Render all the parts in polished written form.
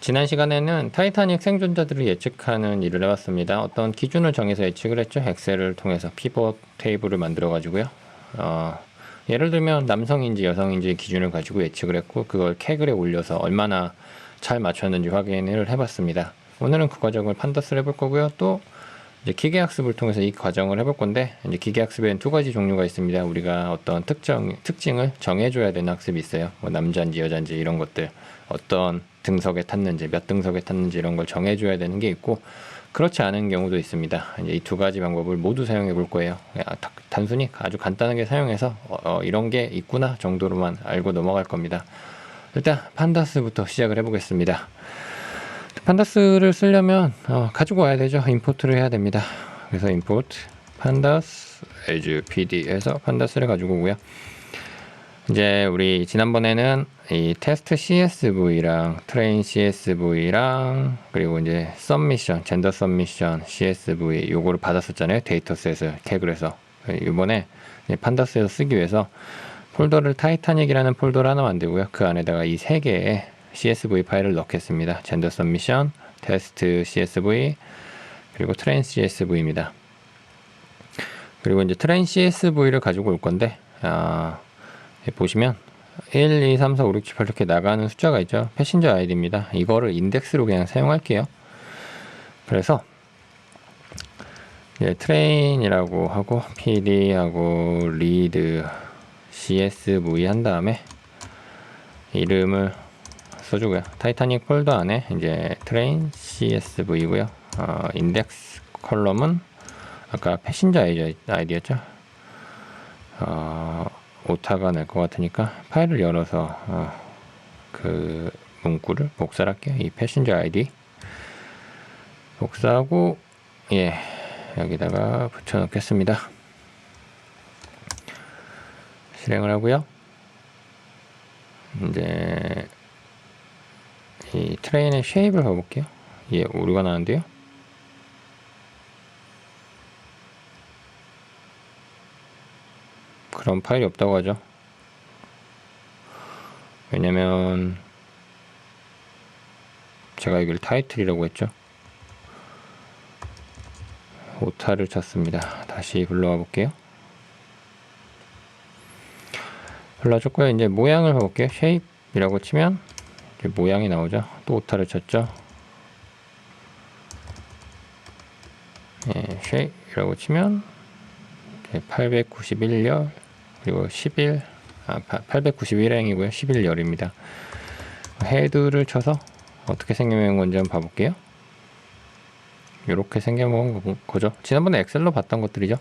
지난 시간에는 타이타닉 생존자들을 예측하는 일을 해봤습니다. 어떤 기준을 정해서 예측을 했죠. 엑셀을 통해서 피벗 테이블을 만들어 가지고요. 예를 들면 남성인지 여성인지 기준을 가지고 예측을 했고, 그걸 캐글에 올려서 얼마나 잘 맞췄는지 확인을 해봤습니다. 오늘은 그 과정을 판다스를 해볼 거고요. 또 이제 기계학습을 통해서 이 과정을 해볼 건데, 이제 기계학습에는 두 가지 종류가 있습니다. 우리가 어떤 특징을 정해줘야 되는 학습이 있어요. 뭐 남자인지 여자인지 이런 것들, 어떤 등석에 탔는지, 몇 등석에 탔는지 이런 걸 정해줘야 되는 게 있고, 그렇지 않은 경우도 있습니다. 이제 이 두 가지 방법을 모두 사용해 볼 거예요. 단순히 아주 간단하게 사용해서 이런 게 있구나 정도로만 알고 넘어갈 겁니다. 일단 판다스부터 시작을 해보겠습니다. 판다스를 쓰려면 가지고 와야 되죠. 임포트를 해야 됩니다. 그래서 import pandas as pd 해서 판다스를 가지고 오고요. 이제 우리 지난번에는 이 테스트 CSV랑 트레인 CSV랑 그리고 이제 submission, 젠더 submission CSV 요거를 받았었잖아요. 데이터셋을 캐글에서. 이번에 판다스에서 쓰기 위해서 폴더를 타이타닉이라는 폴더를 하나 만들고요. 그 안에다가 이 세 개의 CSV 파일을 넣겠습니다. 젠더 서미션, 테스트 CSV, 그리고 트레인 CSV입니다. 그리고 이제 트레인 CSV를 가지고 올 건데, 보시면 1, 2, 3, 4, 5, 6, 7, 8 이렇게 나가는 숫자가 있죠. 패신저 아이디입니다. 이거를 인덱스로 그냥 사용할게요. 그래서 트레인이라고 하고 PD하고 리드 CSV 한 다음에 이름을 써주고요. 타이타닉 폴더 안에 이제 트레인 CSV고요. 인덱스 컬럼은 아까 패신저 아이디였죠. 오타가 날 것 같으니까 파일을 열어서 그 문구를 복사를 할게요. 이 패신저 아이디 복사하고 여기다가 붙여 넣겠습니다. 실행을 하고요. 이제 이 트레인의 쉐입을 봐볼게요. 오류가 나는데요. 그런 파일이 없다고 하죠. 왜냐면 제가 이걸 타이틀이라고 했죠. 오타를 쳤습니다. 다시 불러와 볼게요. 불러줬고요. 이제 모양을 봐볼게요. 쉐입이라고 치면 모양이 나오죠. 또 오타를 쳤죠. 쉐입이라고 치면 891열 그리고 11 891행이고요. 11열입니다. 헤드를 쳐서 어떻게 생겨먹은 건지 한번 봐볼게요. 이렇게 생겨먹은 거죠. 지난번에 엑셀로 봤던 것들이죠.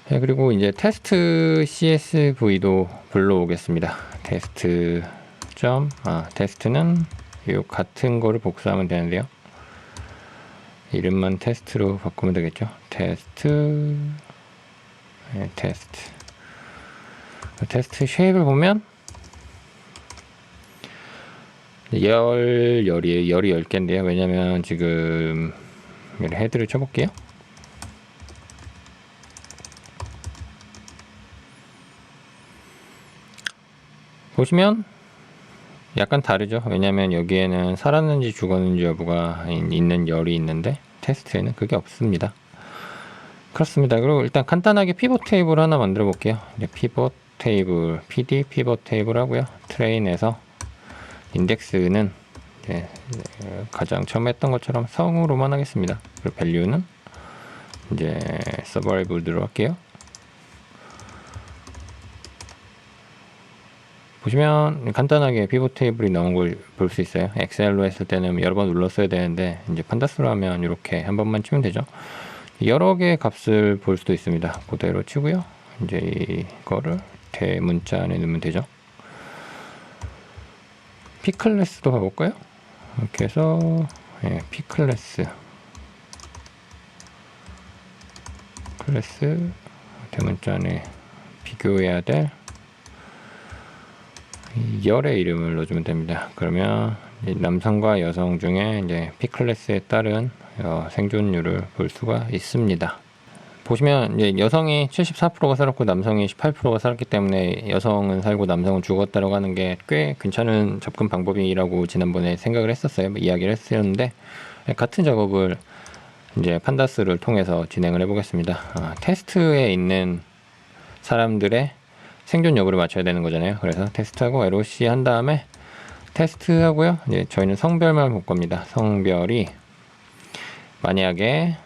그리고 이제 테스트 CSV도 불러오겠습니다. 테스트는 이 같은 거를 복사하면 되는데요. 이름만 테스트로 바꾸면 되겠죠. 테스트 쉐입을 보면 열이에요. 열이 10개인데요. 왜냐면 지금 헤드를 쳐볼게요. 보시면 약간 다르죠. 왜냐면 여기에는 살았는지 죽었는지 여부가 있는 열이 있는데 테스트에는 그게 없습니다. 그렇습니다. 그리고 일단 간단하게 피벗 테이블 하나 만들어 볼게요. 이제 피벗 테이블 PD 피벗 테이블 하고요. 트레인에서 인덱스는 가장 처음 했던 것처럼 성으로만 하겠습니다. 그리고 밸류는 이제 서바이벌 들어갈게요. 보시면 간단하게 피벗 테이블이 나온 걸 볼 수 있어요. 엑셀로 했을 때는 여러 번 눌렀어야 되는데 이제 판다스로 하면 이렇게 한 번만 치면 되죠. 여러 개의 값을 볼 수도 있습니다. 그대로 치고요. 이제 이거를 대문자 안에 넣으면 되죠. P클래스도 가볼까요? 이렇게 해서 P클래스 대문자 안에 비교해야 될 열의 이름을 넣어주면 됩니다. 그러면 남성과 여성 중에 이제 P클래스에 따른 생존율을 볼 수가 있습니다. 보시면 이제 여성이 74%가 살았고 남성이 18%가 살았기 때문에 여성은 살고 남성은 죽었다라고 하는 게 꽤 괜찮은 접근 방법이라고 지난번에 생각을 했었어요. 이야기를 했었는데 같은 작업을 이제 판다스를 통해서 진행을 해보겠습니다. 테스트에 있는 사람들의 생존 여부를 맞춰야 되는 거잖아요. 그래서 테스트하고 LOC 한 다음에 테스트하고요. 이제 저희는 성별만 볼 겁니다. 성별이 만약에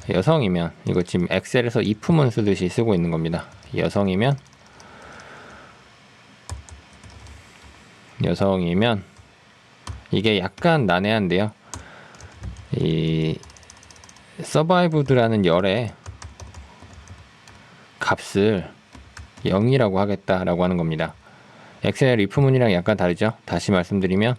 여성이면 이거 지금 엑셀에서 if문 쓰듯이 쓰고 있는 겁니다. 여성이면 이게 약간 난해한데요. 이 서바이브드라는 열의 값을 0이라고 하겠다라고 하는 겁니다. 엑셀 if문이랑 약간 다르죠. 다시 말씀드리면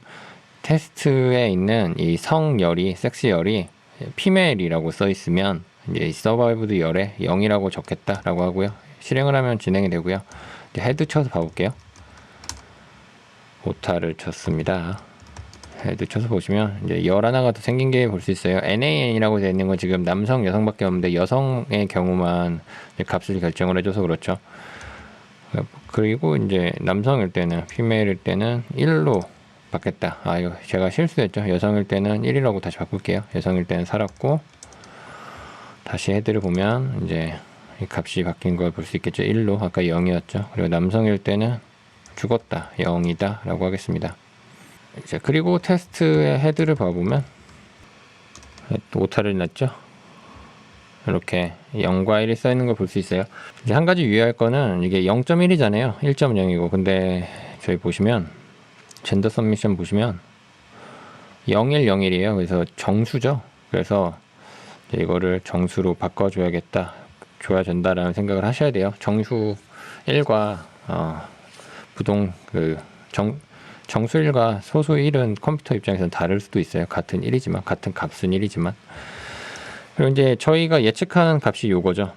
테스트에 있는 이 성열이 섹스열이 피메일이라고 써 있으면 이제 이 서바이브드 열에 0이라고 적겠다라고 하고요. 실행을 하면 진행이 되고요. 이제 헤드 쳐서 봐볼게요. 오타를 쳤습니다. 헤드 쳐서 보시면 이제 열 하나가 더 생긴 게 볼 수 있어요. NaN이라고 되어 있는 건 지금 남성, 여성밖에 없는데 여성의 경우만 값을 결정을 해줘서 그렇죠. 그리고 이제 남성일 때는 피메일일 때는 1로 바뀌었다. 이거 제가 실수했죠. 여성일 때는 1이라고 다시 바꿀게요. 여성일 때는 살았고 다시 헤드를 보면 이제 이 값이 바뀐 걸 볼 수 있겠죠. 1로 아까 0이었죠. 그리고 남성일 때는 죽었다. 0이다 라고 하겠습니다. 이제 그리고 테스트의 헤드를 봐보면 또 오타를 냈죠. 이렇게 0과 1이 써 있는 걸 볼 수 있어요. 이제 한 가지 유의할 거는 이게 0.1이잖아요. 1.0이고 근데 저희 보시면 젠더 서미션 보시면 0101이에요. 그래서 정수죠. 그래서 이거를 정수로 바꿔줘야겠다, 줘야 된다라는 생각을 하셔야 돼요. 정수 1과 정수 1과 소수 1은 컴퓨터 입장에서는 다를 수도 있어요. 같은 1이지만, 같은 값은 1이지만. 그리고 이제 저희가 예측하는 값이 요거죠.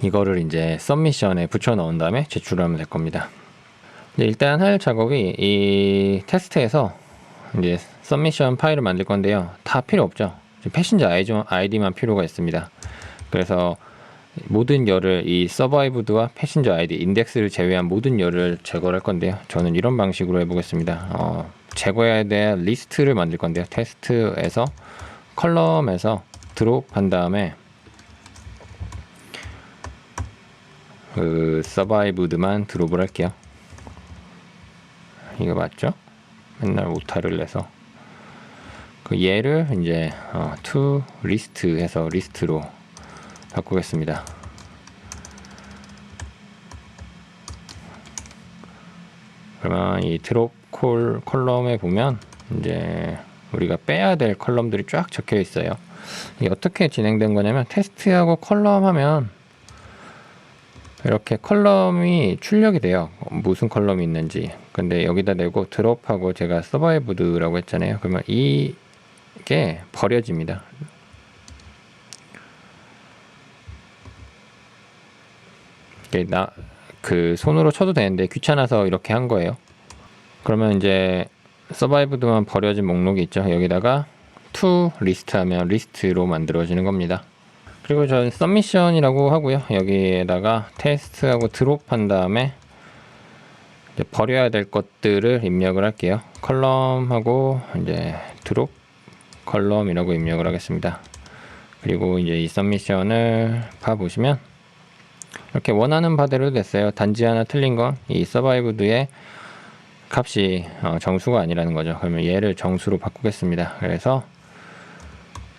이거를 이제 서미션에 붙여 넣은 다음에 제출하면 될 겁니다. 일단 할 작업이 이 테스트에서 이제 서미션 파일을 만들 건데요. 다 필요 없죠. 패신저 아이디만 필요가 있습니다. 그래서 모든 열을 이 서바이브드와 패신저 아이디 인덱스를 제외한 모든 열을 제거할 건데요. 저는 이런 방식으로 해보겠습니다. 제거해야 될 리스트를 만들 건데요. 테스트에서 컬럼에서 드롭 한 다음에 그 서바이브드만 드롭을 할게요. 이거 맞죠? 맨날 오타를 내서 그 얘를 이제 to list 해서 리스트로 바꾸겠습니다. 그러면 이 드롭 컬럼에 보면 이제 우리가 빼야 될 컬럼들이 쫙 적혀 있어요. 이게 어떻게 진행된 거냐면 테스트하고 컬럼 하면 이렇게 컬럼이 출력이 돼요. 무슨 컬럼이 있는지. 근데 여기다 내고 드롭하고 제가 서바이브드라고 했잖아요. 그러면 이게 버려집니다. 이게 그 손으로 쳐도 되는데 귀찮아서 이렇게 한 거예요. 그러면 이제 서바이브드만 버려진 목록이 있죠. 여기다가 to 리스트 하면 리스트로 만들어지는 겁니다. 그리고 저는 서미션이라고 하고요. 여기에다가 테스트하고 드롭한 다음에 이제 버려야 될 것들을 입력을 할게요. 컬럼하고 이제 드롭 컬럼이라고 입력을 하겠습니다. 그리고 이제 이 서미션을 봐보시면 이렇게 원하는 바대로 됐어요. 단지 하나 틀린 건 이 서바이브드의 값이 정수가 아니라는 거죠. 그러면 얘를 정수로 바꾸겠습니다. 그래서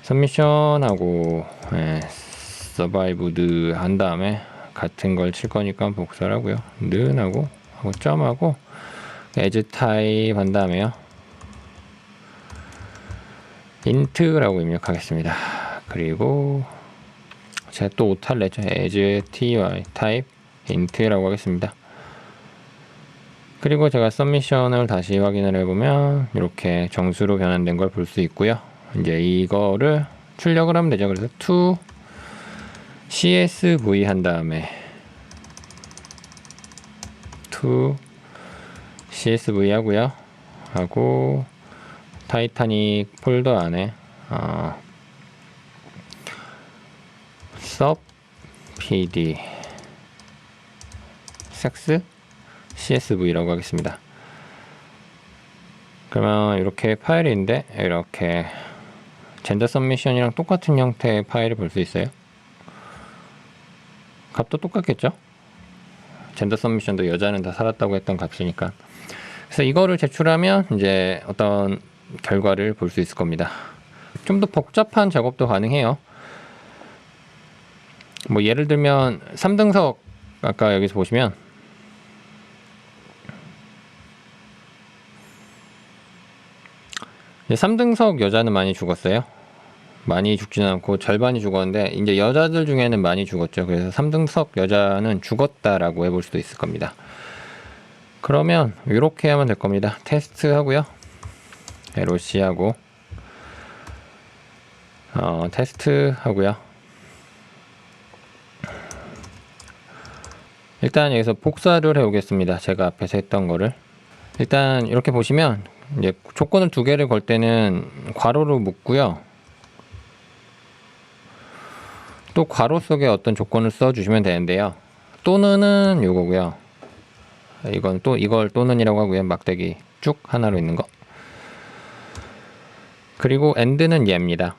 서미션하고 서바이브드 한 다음에 같은 걸 칠 거니까 복사를 하고요. 는하고 점하고 as 타입 한 다음에요. int라고 입력하겠습니다. 그리고 제가 또 오타를 냈죠. as ty 타입 int라고 하겠습니다. 그리고 제가 서미션을 다시 확인을 해보면 이렇게 정수로 변환된 걸 볼 수 있고요. 이제 이거를 출력을 하면 되죠. 그래서 to csv 한 다음에 to csv 하고요. 하고 타이타닉 폴더 안에 sub pd sex csv라고 하겠습니다. 그러면 이렇게 파일인데 이렇게 젠더 서미션이랑 똑같은 형태의 파일을 볼 수 있어요. 값도 똑같겠죠? 젠더 서미션도 여자는 다 살았다고 했던 값이니까. 그래서 이거를 제출하면 이제 어떤 결과를 볼 수 있을 겁니다. 좀 더 복잡한 작업도 가능해요. 뭐 예를 들면 3등석 아까 여기서 보시면 이제 3등석 여자는 많이 죽었어요. 많이 죽지는 않고 절반이 죽었는데 이제 여자들 중에는 많이 죽었죠. 그래서 3등석 여자는 죽었다라고 해볼 수도 있을 겁니다. 그러면 이렇게 하면 될 겁니다. 테스트 하고요. LOC 하고 테스트 하고요. 일단 여기서 복사를 해 오겠습니다. 제가 앞에서 했던 거를. 일단 이렇게 보시면 이제 조건을 두 개를 걸 때는 괄호로 묶고요. 또 괄호 속에 어떤 조건을 써 주시면 되는데요. 또는은 요거고요. 이건 또 이걸 또는이라고 하고요. 막대기 쭉 하나로 있는 거. 그리고 and는 얘입니다.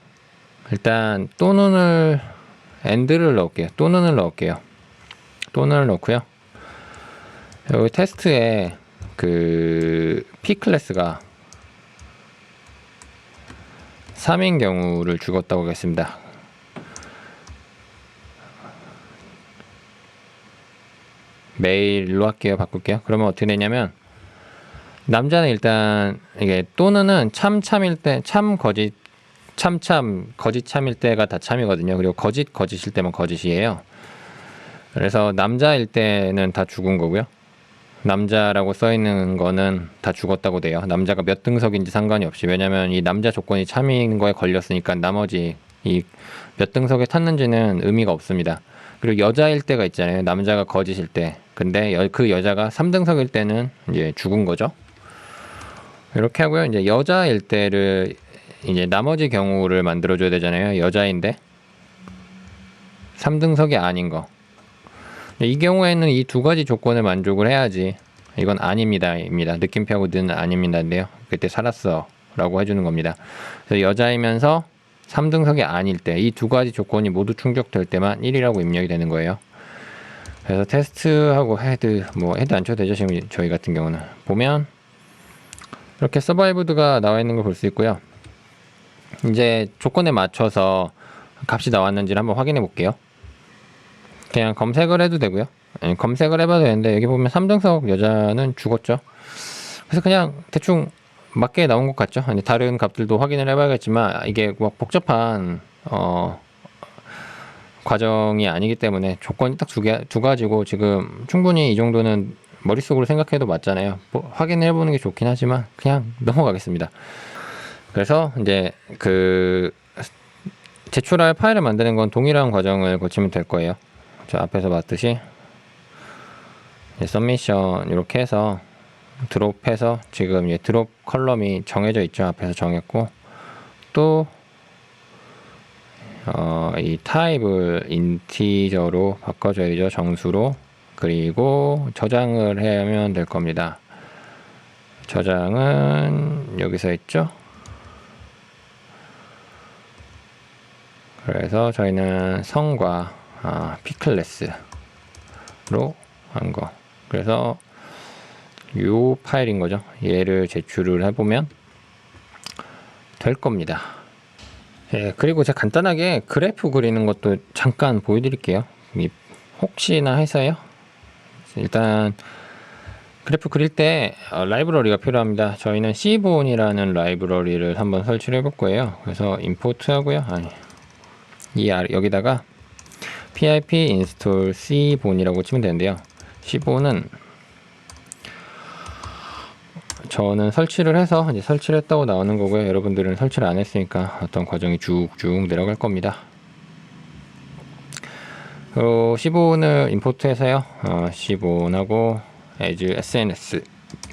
일단 또는을 and를 넣을게요. 또는을 넣을게요. 또는을 넣고요. 여기 테스트에 그 P 클래스가 3인 경우를 죽었다고 하겠습니다. 메일로 할게요. 바꿀게요. 그러면 어떻게 되냐면 남자는 일단 이게 또는은 참일 때 거짓 거짓 참일 때가 다 참이거든요. 그리고 거짓일 때만 거짓이에요. 그래서 남자일 때는 다 죽은 거고요. 남자라고 써 있는 거는 다 죽었다고 돼요. 남자가 몇 등석인지 상관이 없이. 왜냐면 이 남자 조건이 참인 거에 걸렸으니까 나머지 이 몇 등석에 탔는지는 의미가 없습니다. 그리고 여자일 때가 있잖아요. 남자가 거짓일 때. 근데 그 여자가 3등석일 때는 이제 죽은 거죠. 이렇게 하고요. 이제 여자일 때를 이제 나머지 경우를 만들어 줘야 되잖아요. 여자인데 3등석이 아닌 거. 이 경우에는 이 두 가지 조건을 만족을 해야지. 이건 아닙니다입니다. 느낌표하고 는 아닙니다인데요. 그때 살았어 라고 해주는 겁니다. 그래서 여자이면서 3등석이 아닐 때 이 두 가지 조건이 모두 충족될 때만 1이라고 입력이 되는 거예요. 그래서 테스트하고 헤드 안 쳐도 되죠. 지금 저희 같은 경우는 보면 이렇게 서바이브드가 나와 있는 걸 볼 수 있고요. 이제 조건에 맞춰서 값이 나왔는지를 한번 확인해 볼게요. 그냥 검색을 해도 되고요. 검색을 해봐도 되는데 여기 보면 3등석 여자는 죽었죠. 그래서 그냥 대충 맞게 나온 것 같죠. 다른 값들도 확인을 해봐야겠지만 이게 막 복잡한 과정이 아니기 때문에 조건이 딱 두 가지고 지금 충분히 이 정도는 머릿속으로 생각해도 맞잖아요. 확인을 해보는 게 좋긴 하지만 그냥 넘어가겠습니다. 그래서 이제 그 제출할 파일을 만드는 건 동일한 과정을 거치면 될 거예요. 저 앞에서 봤듯이 서미션 이렇게 해서 드롭해서 지금 드롭 컬럼이 정해져 있죠. 앞에서 정했고 또 이 타입을 인티저로 바꿔줘야죠. 정수로. 그리고 저장을 하면 될 겁니다. 저장은 여기서 했죠. 그래서 저희는 성과 P 클래스로 한 거. 그래서 요 파일인 거죠. 얘를 제출을 해보면 될 겁니다. 예, 그리고 제가 간단하게 그래프 그리는 것도 잠깐 보여드릴게요. 혹시나 해서요. 일단 그래프 그릴 때 라이브러리가 필요합니다. 저희는 c본이라는 라이브러리를 한번 설치를 해볼 거예요. 그래서 임포트 하고요. 여기다가 pip install c본이라고 치면 되는데요. c본은 저는 설치를 해서 이제 설치를 했다고 나오는 거고요. 여러분들은 설치를 안 했으니까 어떤 과정이 쭉쭉 내려갈 겁니다. c본을 임포트해서요. c본하고 as sns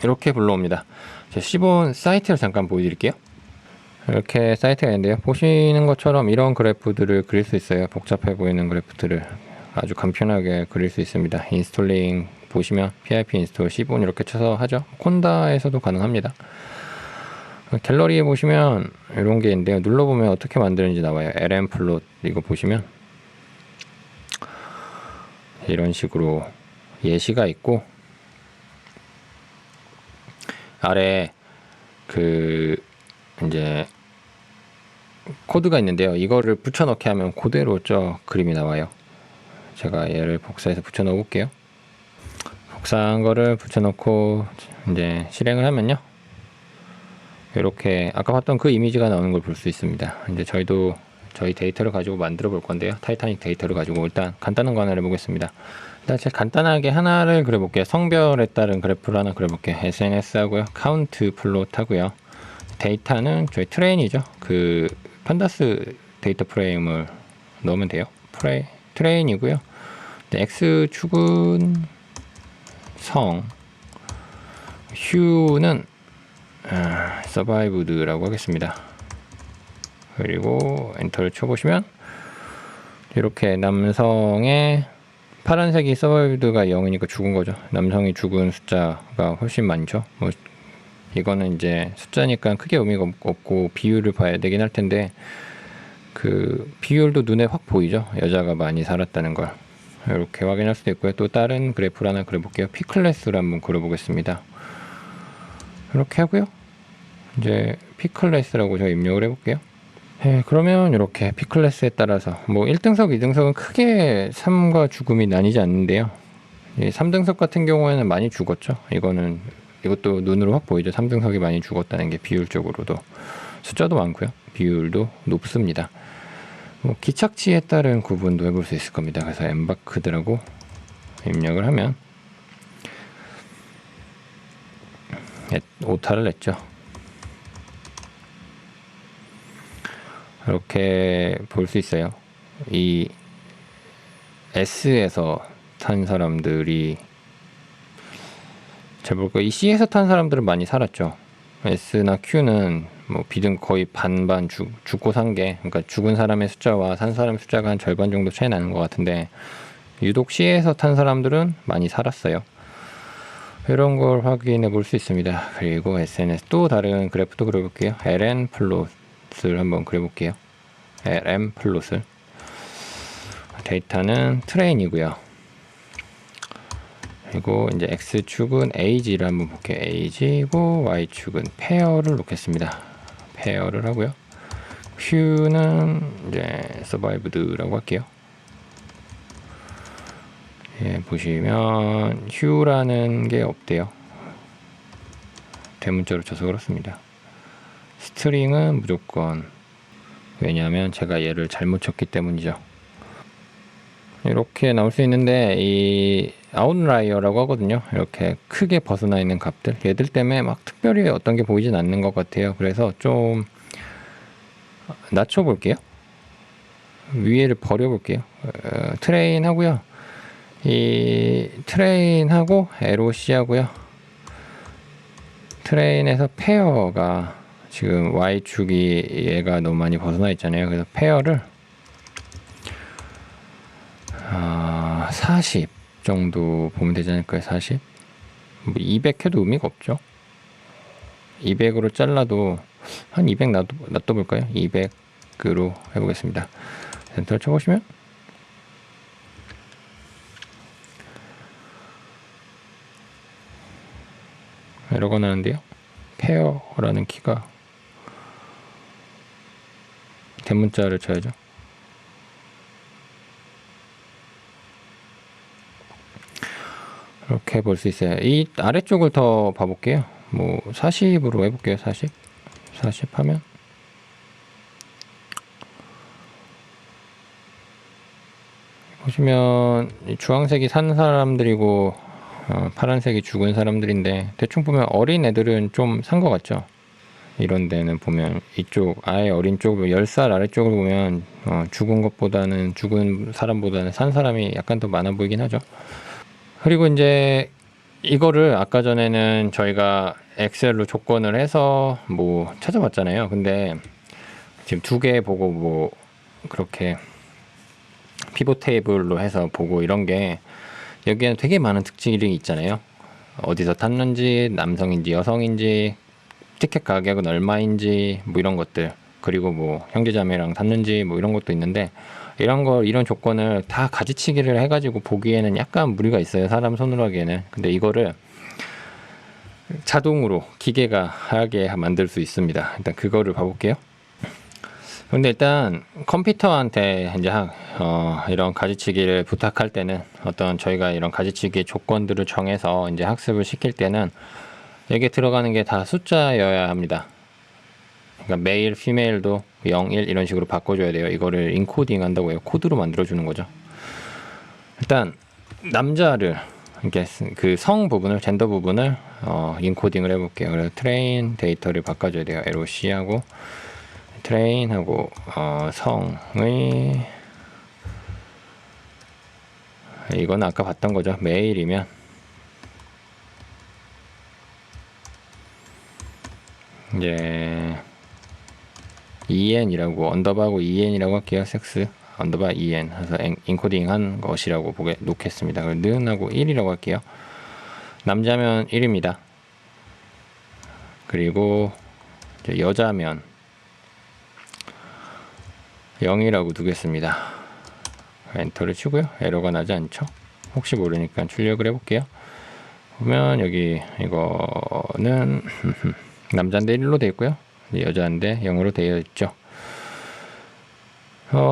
이렇게 불러옵니다. c본 사이트를 잠깐 보여드릴게요. 이렇게 사이트가 있는데요. 보시는 것처럼 이런 그래프들을 그릴 수 있어요. 복잡해 보이는 그래프들을. 아주 간편하게 그릴 수 있습니다. 인스톨링 보시면 pip 인스톨 15 이렇게 쳐서 하죠. 콘다에서도 가능합니다. 갤러리에 보시면 이런 게 있는데요. 눌러보면 어떻게 만드는지 나와요. lm 플롯 이거 보시면 이런 식으로 예시가 있고 아래 그 이제 코드가 있는데요. 이거를 붙여넣기 하면 그대로 저 그림이 나와요. 제가 얘를 복사해서 붙여넣어 볼게요. 복사한 거를 붙여넣고 이제 실행을 하면요. 이렇게 아까 봤던 그 이미지가 나오는 걸 볼 수 있습니다. 이제 저희도 저희 데이터를 가지고 만들어 볼 건데요. 타이타닉 데이터를 가지고 일단 간단한 거 하나 해보겠습니다. 일단 제가 간단하게 하나를 그려볼게요. 성별에 따른 그래프를 하나 그려볼게요. SNS 하고요. 카운트 플롯 하고요. 데이터는 저희 트레인이죠. 그 판다스 데이터 프레임을 넣으면 돼요. 트레인이고요. X축은 성, 휴는 서바이브드라고 하겠습니다. 그리고 엔터를 쳐보시면 이렇게 남성의 파란색이 서바이브드가 0이니까 죽은 거죠. 남성이 죽은 숫자가 훨씬 많죠. 뭐 이거는 이제 숫자니까 크게 의미가 없고 비율을 봐야 되긴 할 텐데 그 비율도 눈에 확 보이죠. 여자가 많이 살았다는 걸 이렇게 확인할 수도 있고요. 또 다른 그래프를 하나 그려볼게요. P 클래스를 한번 그려보겠습니다. 이렇게 하고요. 이제 P 클래스라고 제가 입력을 해볼게요. 네, 그러면 이렇게 P 클래스에 따라서 뭐 1등석, 2등석은 크게 삶과 죽음이 나뉘지 않는데요. 3등석 같은 경우에는 많이 죽었죠. 이것도 눈으로 확 보이죠. 3등석이 많이 죽었다는 게 비율적으로도 숫자도 많고요. 비율도 높습니다. 뭐 기착지에 따른 구분도 해볼 수 있을 겁니다. 그래서 엠바크드라고 입력을 하면 오타를 냈죠. 이렇게 볼 수 있어요. 이 S에서 탄 사람들이 잘 볼까요? 이 C에서 탄 사람들은 많이 살았죠. S나 Q는 뭐 비등 거의 반반 죽고 산 게, 그러니까 죽은 사람의 숫자와 산 사람의 숫자가 한 절반 정도 차이 나는 것 같은데 유독 C에서 탄 사람들은 많이 살았어요. 이런 걸 확인해 볼 수 있습니다. 그리고 SNS 또 다른 그래프도 그려볼게요. LN 플롯을 한번 그려볼게요. LM 플롯을 데이터는 트레인이고요. 그리고 이제 X축은 age를 한번 볼게요. age고 Y축은 페어를 놓겠습니다. 페어를 하고요. Q는 이제 survived라고 할게요. 예, 보시면 휴라는 게 없대요. 대문자로 쳐서 그렇습니다. 스트링은 무조건, 왜냐하면 제가 얘를 잘못 쳤기 때문이죠. 이렇게 나올 수 있는데 이 아웃라이어라고 하거든요. 이렇게 크게 벗어나 있는 값들, 얘들 때문에 막 특별히 어떤 게 보이진 않는 것 같아요. 그래서 좀 낮춰 볼게요. 위에를 버려 볼게요. 트레인 하고요. 이 트레인하고 LOC 하고요. 트레인에서 페어가 지금 Y축이 얘가 너무 많이 벗어나 있잖아요. 그래서 페어를 40 정도 보면 되지 않을까요? 40? 뭐 200 해도 의미가 없죠. 200으로 잘라도 한 200 놔둬볼까요? 200으로 해보겠습니다. 엔터를 쳐보시면 에러가 나는데요. 페어라는 키가 대문자를 쳐야죠. 이렇게 볼 수 있어요. 이 아래쪽을 더 봐볼게요. 뭐 40으로 해볼게요. 40 하면 보시면 이 주황색이 산 사람들이고 파란색이 죽은 사람들인데 대충 보면 어린 애들은 좀 산 것 같죠. 이런 데는 보면 이쪽 아예 어린 쪽 10살 아래쪽을 보면 죽은 사람보다는 산 사람이 약간 더 많아 보이긴 하죠. 그리고 이제 이거를 아까 전에는 저희가 엑셀로 조건을 해서 뭐 찾아봤잖아요. 근데 지금 두 개 보고 뭐 그렇게 피봇 테이블로 해서 보고 이런 게 여기에는 되게 많은 특징이 있잖아요. 어디서 탔는지, 남성인지 여성인지, 티켓 가격은 얼마인지 뭐 이런 것들, 그리고 뭐 형제자매랑 탔는지 뭐 이런 것도 있는데, 이런 조건을 다 가지치기를 해가지고 보기에는 약간 무리가 있어요, 사람 손으로 하기에는. 근데 이거를 자동으로 기계가 하게 만들 수 있습니다. 일단 그거를 봐볼게요. 근데 일단 컴퓨터한테 이제 이런 가지치기를 부탁할 때는, 어떤 저희가 이런 가지치기 조건들을 정해서 이제 학습을 시킬 때는 여기에 들어가는 게 다 숫자여야 합니다. 그러니까 메일, 피메일도 0, 1 이런 식으로 바꿔줘야 돼요. 이거를 인코딩 한다고 해요. 코드로 만들어주는 거죠. 일단 남자를, 이렇게 그 성 부분을, 젠더 부분을 인코딩을 해볼게요. 그래서 트레인 데이터를 바꿔줘야 돼요. LOC하고 트레인하고 성의, 이건 아까 봤던 거죠. 메일이면 이제 en이라고, 언더바하고 en이라고 할게요. 섹스 언더바 en 해서 인코딩한 것이라고 놓겠습니다. 그리고 는하고 1이라고 할게요. 남자면 1입니다. 그리고 이제 여자면 0이라고 두겠습니다. 엔터를 치고요. 에러가 나지 않죠. 혹시 모르니까 출력을 해볼게요. 보면 여기 이거는 남자인데 1로 되어 있고요. 여자인데 0으로 되어 있죠.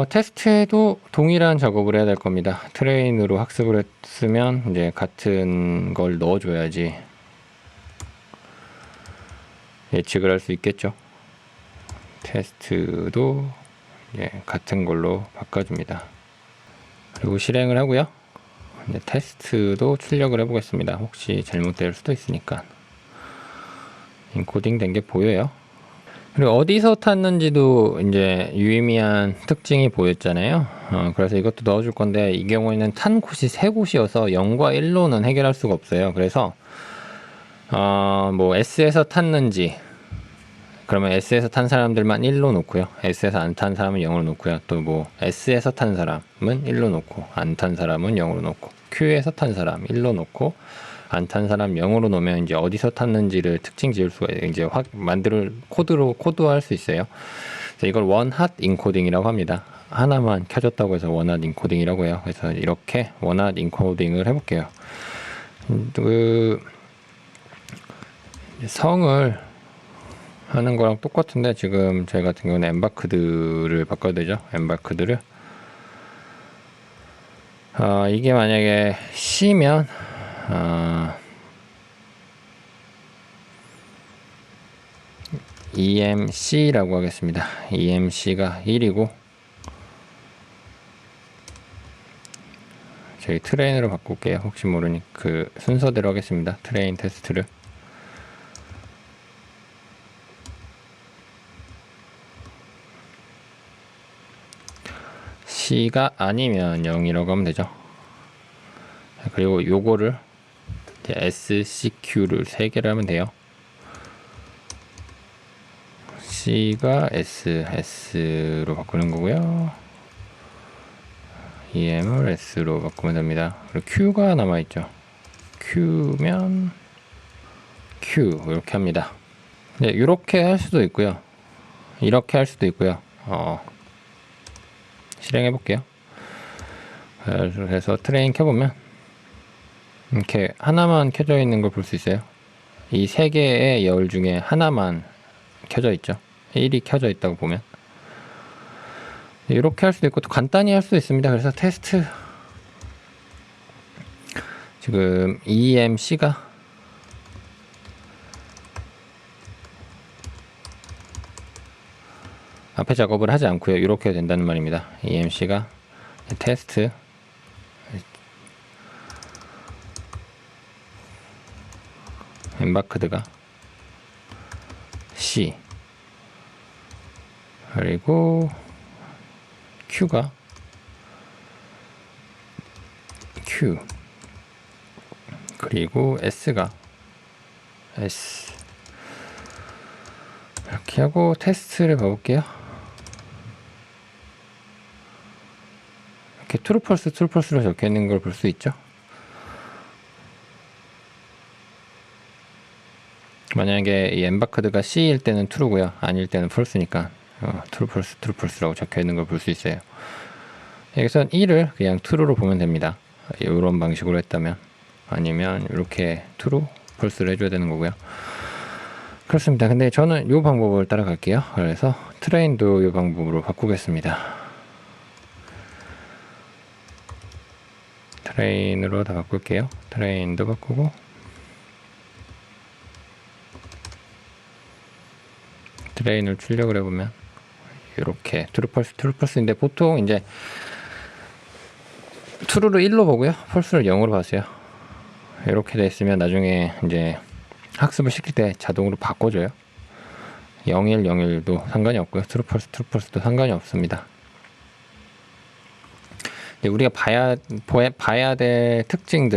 테스트에도 동일한 작업을 해야 될 겁니다. 트레인으로 학습을 했으면 이제 같은 걸 넣어줘야지 예측을 할 수 있겠죠. 테스트도 같은 걸로 바꿔줍니다. 그리고 실행을 하고요. 이제 테스트도 출력을 해보겠습니다. 혹시 잘못될 수도 있으니까. 인코딩 된 게 보여요. 그리고 어디서 탔는지도 이제 유의미한 특징이 보였잖아요. 그래서 이것도 넣어줄 건데, 이 경우에는 탄 곳이 세 곳이어서 0과 1로는 해결할 수가 없어요. 그래서 뭐 S에서 탔는지, 그러면 S에서 탄 사람들만 1로 놓고요. S에서 안 탄 사람은 0으로 놓고요. 또 뭐 S에서 탄 사람은 1로 놓고, 안 탄 사람은 0으로 놓고, Q에서 탄 사람 1로 놓고, 안 탄 사람 0으로 놓으면 이제 어디서 탔는지를 특징 지을 수가, 이제 코드화할 수 있어요. 그래서 이걸 원핫 인코딩이라고 합니다. 하나만 켜졌다고 해서 원핫 인코딩이라고 해요. 그래서 이렇게 원핫 인코딩을 해볼게요. 그 성을 하는 거랑 똑같은데, 지금 저희 같은 경우는 엠바크드를 바꿔야 되죠. 엠바크드를 이게 만약에 C면 EMC라고 하겠습니다. EMC가 1이고, 저희 트레인으로 바꿀게요. 혹시 모르니 그 순서대로 하겠습니다. 트레인 테스트를. C가 아니면 0이라고 하면 되죠. 그리고 요거를 SCQ를 3개를 하면 돼요. C가 S로 바꾸는 거고요. EM을 S로 바꾸면 됩니다. 그리고 Q가 남아있죠. Q면 Q 이렇게 합니다. 네, 이렇게 할 수도 있고요. 이렇게 할 수도 있고요. 실행해 볼게요. 그래서 트레인 켜보면 이렇게 하나만 켜져 있는 걸 볼 수 있어요. 이 세 개의 열 중에 하나만 켜져 있죠. 1이 켜져 있다고 보면 이렇게 할 수도 있고, 또 간단히 할 수도 있습니다. 그래서 테스트, 지금 EMC가 앞에 작업을 하지 않고요. 이렇게 된다는 말입니다. EMC가 테스트, 엠바크드가 C, 그리고 Q가 Q, 그리고 S가 S. 이렇게 하고 테스트를 봐볼게요. 이렇게 트루펄스로 적혀 있는 걸 볼 수 있죠. 만약에 이 엠바크드가 C일 때는 true고요, 아닐 때는 false니까 true펄스라고 적혀 있는 걸 볼 수 있어요. 여기선 1을 그냥 true로 보면 됩니다. 이런 방식으로 했다면, 아니면 이렇게 true, false를 해줘야 되는 거고요. 그렇습니다. 근데 저는 이 방법을 따라갈게요. 그래서 트레인도 이 방법으로 바꾸겠습니다. 트레인으로 다 바꿀게요. 트레인도 바꾸고, 트레인을 출력을 해보면 이렇게 트루펄스인데, 보통 이제 true를 1로 보고요, false를 0으로 봤어요. 이렇게 돼 있으면 나중에 이제 학습을 시킬 때 자동으로 바꿔줘요. 01도 상관이 없고요, true펄스도 상관이 없습니다. 이제 우리가 봐야 될 특징이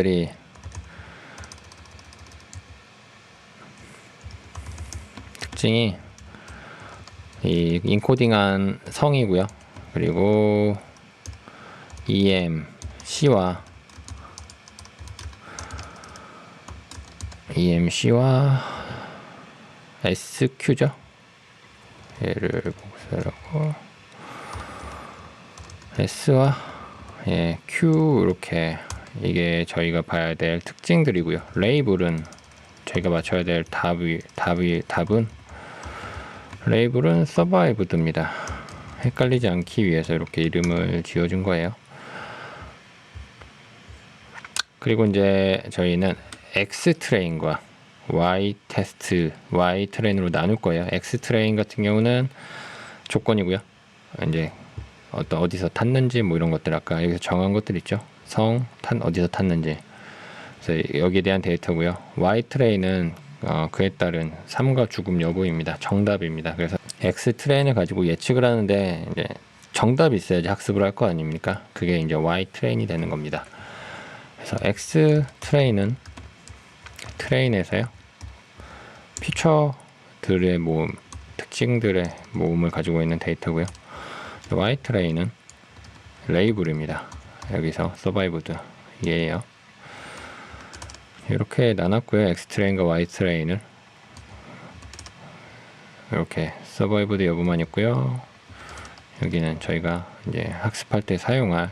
이 인코딩한 성이고요, 그리고 EMC와 SQ죠. 얘를 복사하고 S와 Q, 이렇게 이게 저희가 봐야 될 특징들이고요. 레이블은 저희가 맞춰야 될 답은 레이블은 서바이브드입니다. 헷갈리지 않기 위해서 이렇게 이름을 지어준 거예요. 그리고 이제 저희는 X 트레인과 Y 트레인으로 나눌 거예요. X 트레인 같은 경우는 조건이고요. 이제 어디서 탔는지 뭐 이런 것들, 아까 여기서 정한 것들 있죠. 어디서 탔는지. 그래서 여기에 대한 데이터고요. Y 트레인은 그에 따른 삶과 죽음 여부입니다. 정답입니다. 그래서 X 트레인을 가지고 예측을 하는데, 이제 정답이 있어야지 학습을 할 거 아닙니까? 그게 이제 Y 트레인이 되는 겁니다. 그래서 X 트레인에서요, 퓨처들의 모음, 특징들의 모음을 가지고 있는 데이터고요. Y 트레인은 레이블입니다. 여기서 서바이브드 얘예요. 이렇게 나눴고요. X 트레인과 Y 트레인을 이렇게 서바이브드 여부만 있고요. 여기는 저희가 이제 학습할 때 사용할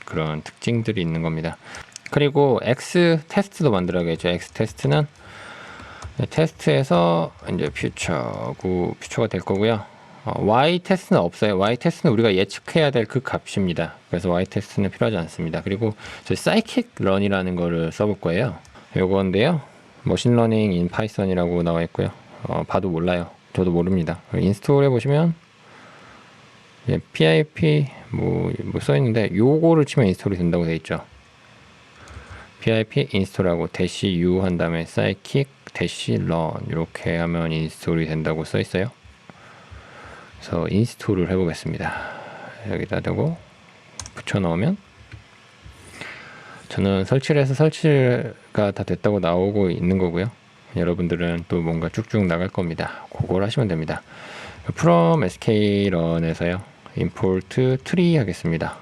그런 특징들이 있는 겁니다. 그리고 X 테스트도 만들어야겠죠. X 테스트는 테스트에서 이제 퓨처가 될 거고요. Y 테스트는 없어요. Y 테스트는 우리가 예측해야 될 그 값입니다. 그래서 Y 테스트는 필요하지 않습니다. 그리고 저희 사이킥 런이라는 거를 써볼 거예요. 요건데요, 머신러닝 인 파이썬이라고 나와 있고요. 봐도 몰라요. 저도 모릅니다. 인스톨 해보시면 pip 뭐 써있는데, 요거를 치면 인스톨이 된다고 되어 있죠. pip 인스톨하고 -u 한 다음에 scikit -run 이렇게 하면 인스톨이 된다고 써 있어요. 그래서 인스톨을 해보겠습니다. 여기다 대고 붙여 넣으면, 저는 설치를 해서 설치가 다 됐다고 나오고 있는 거고요. 여러분들은 또 뭔가 쭉쭉 나갈 겁니다. 그걸 하시면 됩니다. from skrun에서요, import tree 하겠습니다.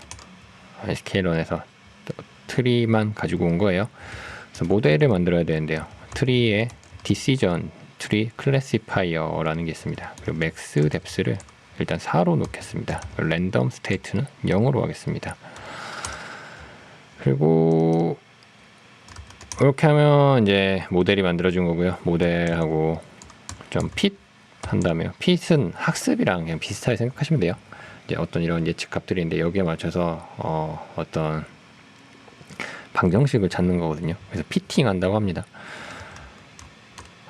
skrun에서 트리만 가지고 온 거예요. 그래서 모델을 만들어야 되는데요, 트리에 decision tree classifier라는 게 있습니다. 그리고 max depth를 일단 4로 놓겠습니다. random state는 0으로 하겠습니다. 그리고 이렇게 하면 이제 모델이 만들어진 거고요. 모델하고 좀 fit 한다면, fit은 학습이랑 그냥 비슷하게 생각하시면 돼요. 이제 어떤 이런 예측 값들인데, 여기에 맞춰서 어떤 방정식을 찾는 거거든요. 그래서 피팅 한다고 합니다.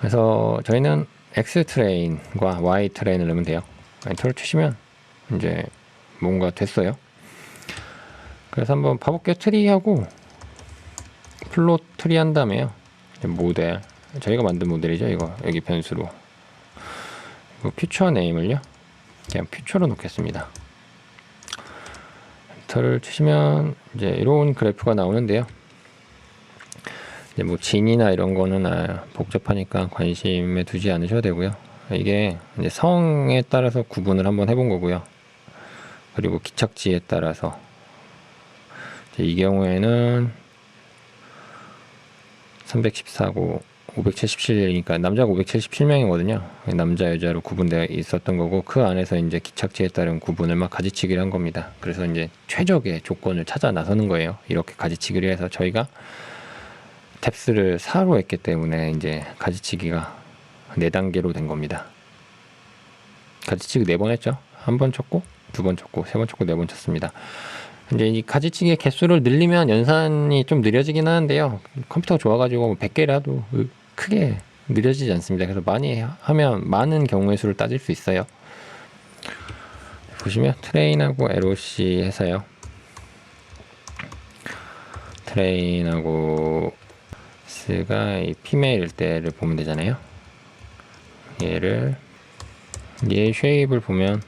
그래서 저희는 X 트레인과 Y 트레인을 넣으면 돼요. 엔터를 치시면 이제 뭔가 됐어요. 그래서 한번 봐볼게요. 트리하고 플롯 트리 한 다음에요, 모델, 저희가 만든 모델이죠. 이거 여기 변수로 퓨처 네임을요, 그냥 퓨처로 놓겠습니다. 엔터를 치시면 이제 이런 그래프가 나오는데요. 이제 뭐 진이나 이런 거는 복잡하니까 관심에 두지 않으셔도 되고요. 이게 이제 성에 따라서 구분을 한번 해본 거고요. 그리고 기착지에 따라서 이 경우에는 314고 577이니까 남자가 577명이거든요. 남자 여자로 구분되어 있었던 거고 그 안에서 이제 기착지에 따른 구분을 막 가지치기를 한 겁니다. 그래서 이제 최적의 조건을 찾아 나서는 거예요. 이렇게 가지치기를 해서 저희가 탭스를 4로 했기 때문에 이제 가지치기가 4단계로 된 겁니다. 가지치기 4번 했죠. 한 번 쳤고 2번 쳤고 3번 쳤고 4번 쳤습니다. 이제 이 가지치기의 개수를 늘리면 연산이 좀 느려지긴 하는데요. 컴퓨터가 좋아가지고 100개라도 크게 느려지지 않습니다. 그래서 많이 하면 많은 경우의 수를 따질 수 있어요. 보시면 트레인하고 LOC 해서요. 트레인하고 S가 이 피메일일 때를 보면 되잖아요. 얘 쉐입을 보면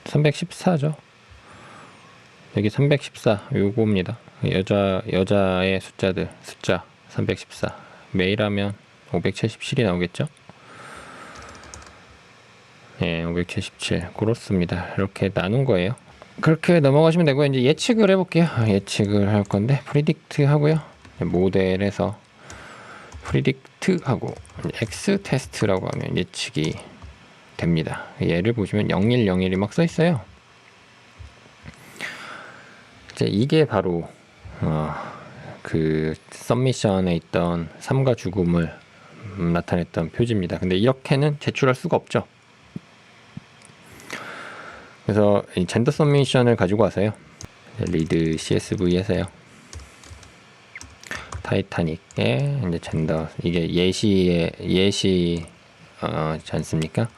314죠. 여기 314 요겁니다. 여자의 숫자 314 메일하면 577이 나오겠죠. 예, 577 그렇습니다. 이렇게 나눈 거예요. 그렇게 넘어가시면 되고 이제 예측을 해볼게요. 예측을 할 건데 프리딕트 하고요. 모델에서 프리딕트 하고 X 테스트라고 하면 예측이 됩니다. 얘를 보시면 0101이 막 써 있어요. 이제 이게 바로 그 서미션에 있던 삶과 죽음을 나타냈던 표지입니다. 근데 이렇게는 제출할 수가 없죠. 그래서 이 젠더 서미션을 가지고 와서요. 리드 CSV에서요. 타이타닉의 이제 젠더 이게 예시지 않습니까?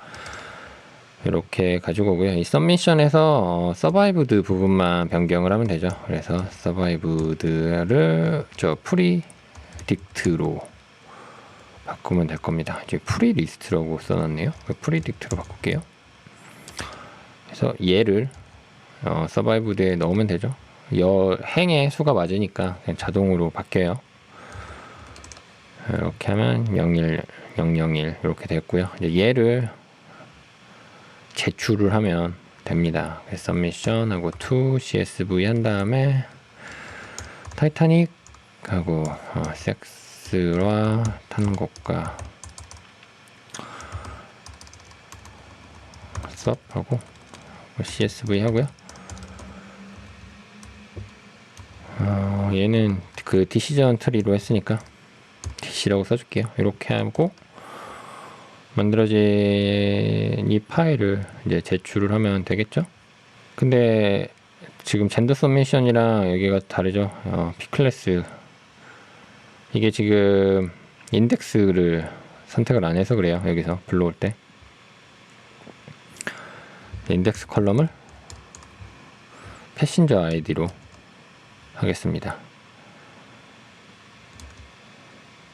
이렇게 가지고 오고요. 이 서미션에서 서바이브드 부분만 변경을 하면 되죠. 그래서 서바이브드를 저 프리딕트로 바꾸면 될 겁니다. 이제 프리리스트라고 써놨네요. 프리딕트로 바꿀게요. 그래서 얘를 서바이브드에 넣으면 되죠. 행의 수가 맞으니까 그냥 자동으로 바뀌어요. 이렇게 하면 01, 001 이렇게 됐고요. 이제 얘를 제출을 하면 됩니다. 서미션하고 to CSV 한 다음에 타이타닉 하고 섹스와 타는 것과 섭하고 CSV 하고요. 얘는 그 디시전 트리로 했으니까 DC라고 써줄게요. 이렇게 하고 만들어진 이 파일을 이제 제출을 하면 되겠죠. 근데 지금 젠더 서미션이랑 여기가 다르죠. P클래스 이게 지금 인덱스를 선택을 안 해서 그래요. 여기서 불러올 때 인덱스 컬럼을 패신저 아이디로 하겠습니다.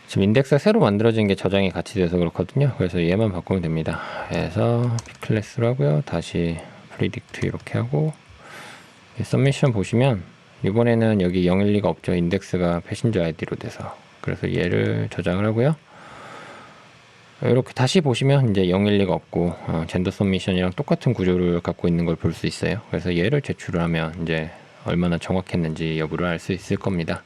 지금 인덱스가 새로 만들어진 게 저장이 같이 돼서 그렇거든요. 그래서 얘만 바꾸면 됩니다. 그래서 P클래스로 하고요. 다시 프리딕트 이렇게 하고 서미션 보시면 이번에는 여기 012가 없죠. 인덱스가 패신저 아이디로 돼서. 그래서 얘를 저장을 하고요. 이렇게 다시 보시면 이제 012가 없고 젠더 서미션이랑 똑같은 구조를 갖고 있는 걸 볼 수 있어요. 그래서 얘를 제출을 하면 이제 얼마나 정확했는지 여부를 알 수 있을 겁니다.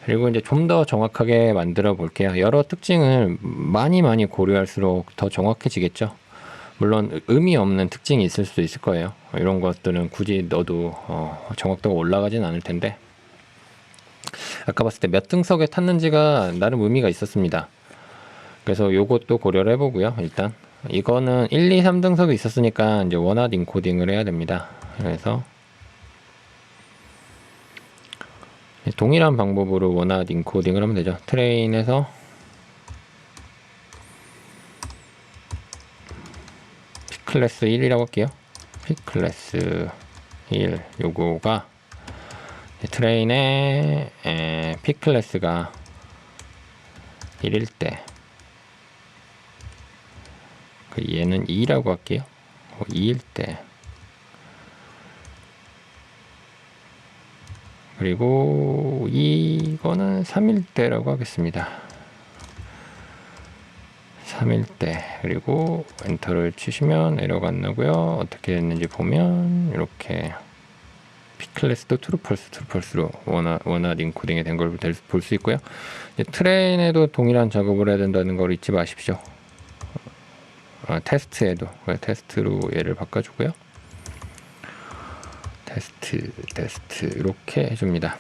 그리고 이제 좀 더 정확하게 만들어 볼게요. 여러 특징을 많이 고려할수록 더 정확해지겠죠. 물론 의미 없는 특징이 있을 수도 있을 거예요. 이런 것들은 굳이 넣어도 정확도가 올라가진 않을 텐데 아까 봤을 때 몇 등석에 탔는지가 나름 의미가 있었습니다. 그래서 요것도 고려를 해보고요. 일단 이거는 1, 2, 3등석이 있었으니까 이제 원핫 인코딩을 해야 됩니다. 그래서 동일한 방법으로 원핫 인코딩을 하면 되죠. 트레인에서 P클래스 1이라고 할게요. P클래스 1 요거가 트레인의 P클래스가 1일 때 얘는 2라고 할게요. 2일 때 그리고 이거는 3일 때라고 하겠습니다. 3일 때 그리고 엔터를 치시면 에러가 안 나고요. 어떻게 됐는지 보면 이렇게 P클래스도 트루펄스로 원활 인코딩이 된 걸 볼 수 있고요. 트레인에도 동일한 작업을 해야 된다는 걸 잊지 마십시오. 테스트에도 테스트로 얘를 바꿔주고요. 테스트 이렇게 해줍니다.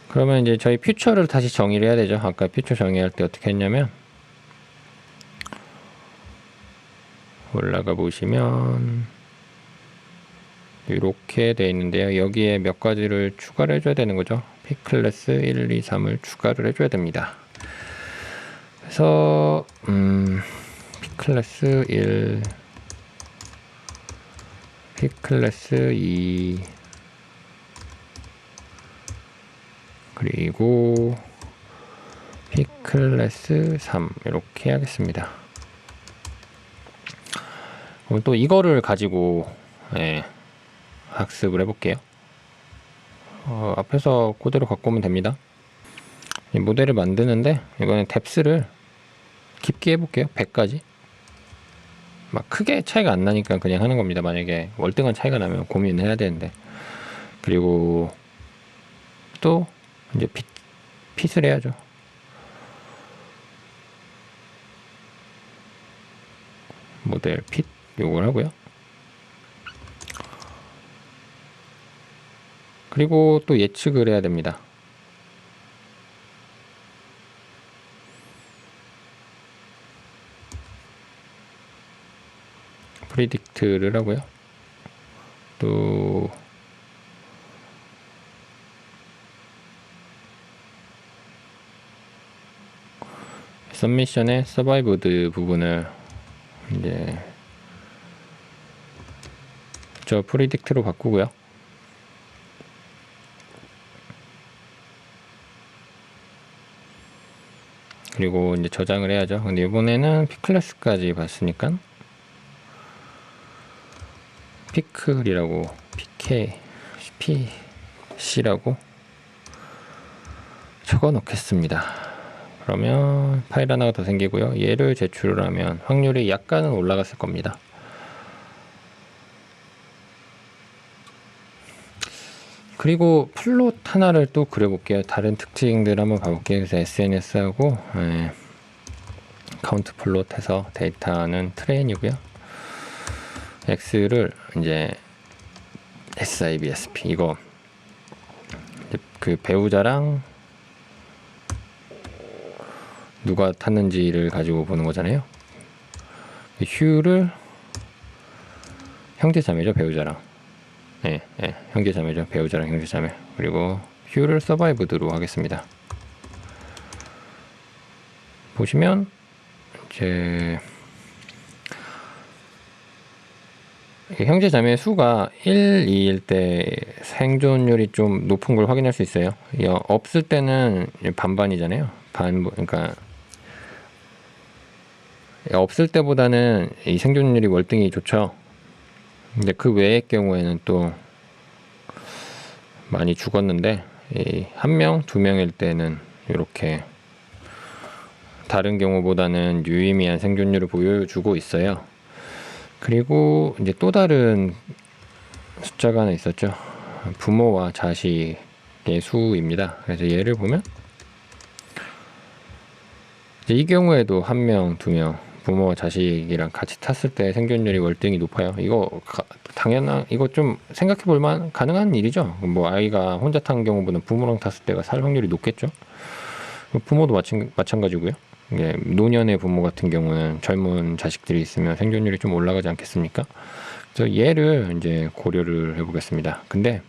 그러면 이제 저희 퓨처를 다시 정의를 해야 되죠. 아까 퓨처 정의할 때 어떻게 했냐면 올라가 보시면 이렇게 돼 있는데요. 여기에 몇 가지를 추가를 해줘야 되는 거죠. P클래스 1, 2, 3을 추가를 해줘야 됩니다. 그래서 P클래스 1, P클래스 2, 그리고 P클래스 3 이렇게 하겠습니다. 그럼 또 이거를 가지고 학습을 해볼게요. 앞에서 그대로 갖고 오면 됩니다. 이 모델을 만드는데 이거는 뎁스를 깊게 해볼게요. 100까지. 막 크게 차이가 안 나니까 그냥 하는 겁니다. 만약에 월등한 차이가 나면 고민을 해야 되는데. 그리고 또 이제 핏을 해야죠. 모델 핏 요걸 하고요. 그리고 또 예측을 해야 됩니다. 프리딕트를 하고요. 또 서미션의 서바이브드 부분을 이제 저 프리딕트로 바꾸고요. 그리고 이제 저장을 해야죠. 근데 이번에는 P클래스까지 봤으니까 피클이라고 PC라고 적어 놓겠습니다. 그러면 파일 하나가 더 생기고요. 얘를 제출을 하면 확률이 약간은 올라갔을 겁니다. 그리고 플롯 하나를 또 그려볼게요. 다른 특징들 한번 봐볼게요. 그래서 SNS하고 카운트 플롯 해서 데이터는 트레인이고요. X를 이제 SIBSP 이거 그 배우자랑 누가 탔는지를 가지고 보는 거잖아요. 휴를 형제자매죠. 배우자랑 형제자매죠. 배우자랑 형제자매. 그리고 휴를 서바이브드로 하겠습니다. 보시면 이제 형제자매 수가 1, 2일 때 생존율이 좀 높은 걸 확인할 수 있어요. 없을 때는 반반이잖아요. 그러니까 없을 때보다는 이 생존율이 월등히 좋죠. 근데 그 외의 경우에는 또 많이 죽었는데 한 명, 두 명일 때는 이렇게 다른 경우보다는 유의미한 생존율을 보여주고 있어요. 그리고 이제 또 다른 숫자가 하나 있었죠. 부모와 자식의 수입니다. 그래서 얘를 보면 이제 이 경우에도 한 명, 두 명 부모와 자식이랑 같이 탔을 때 생존율이 월등히 높아요. 이거 이거 좀 생각해 볼 만 가능한 일이죠. 뭐 아이가 혼자 탄 경우보다 부모랑 탔을 때가 살 확률이 높겠죠. 부모도 마찬가지고요. 노년의 부모 같은 경우는 젊은 자식들이 있으면 생존율이 좀 올라가지 않겠습니까? 그래서 얘를 이제 고려를 해보겠습니다. 근데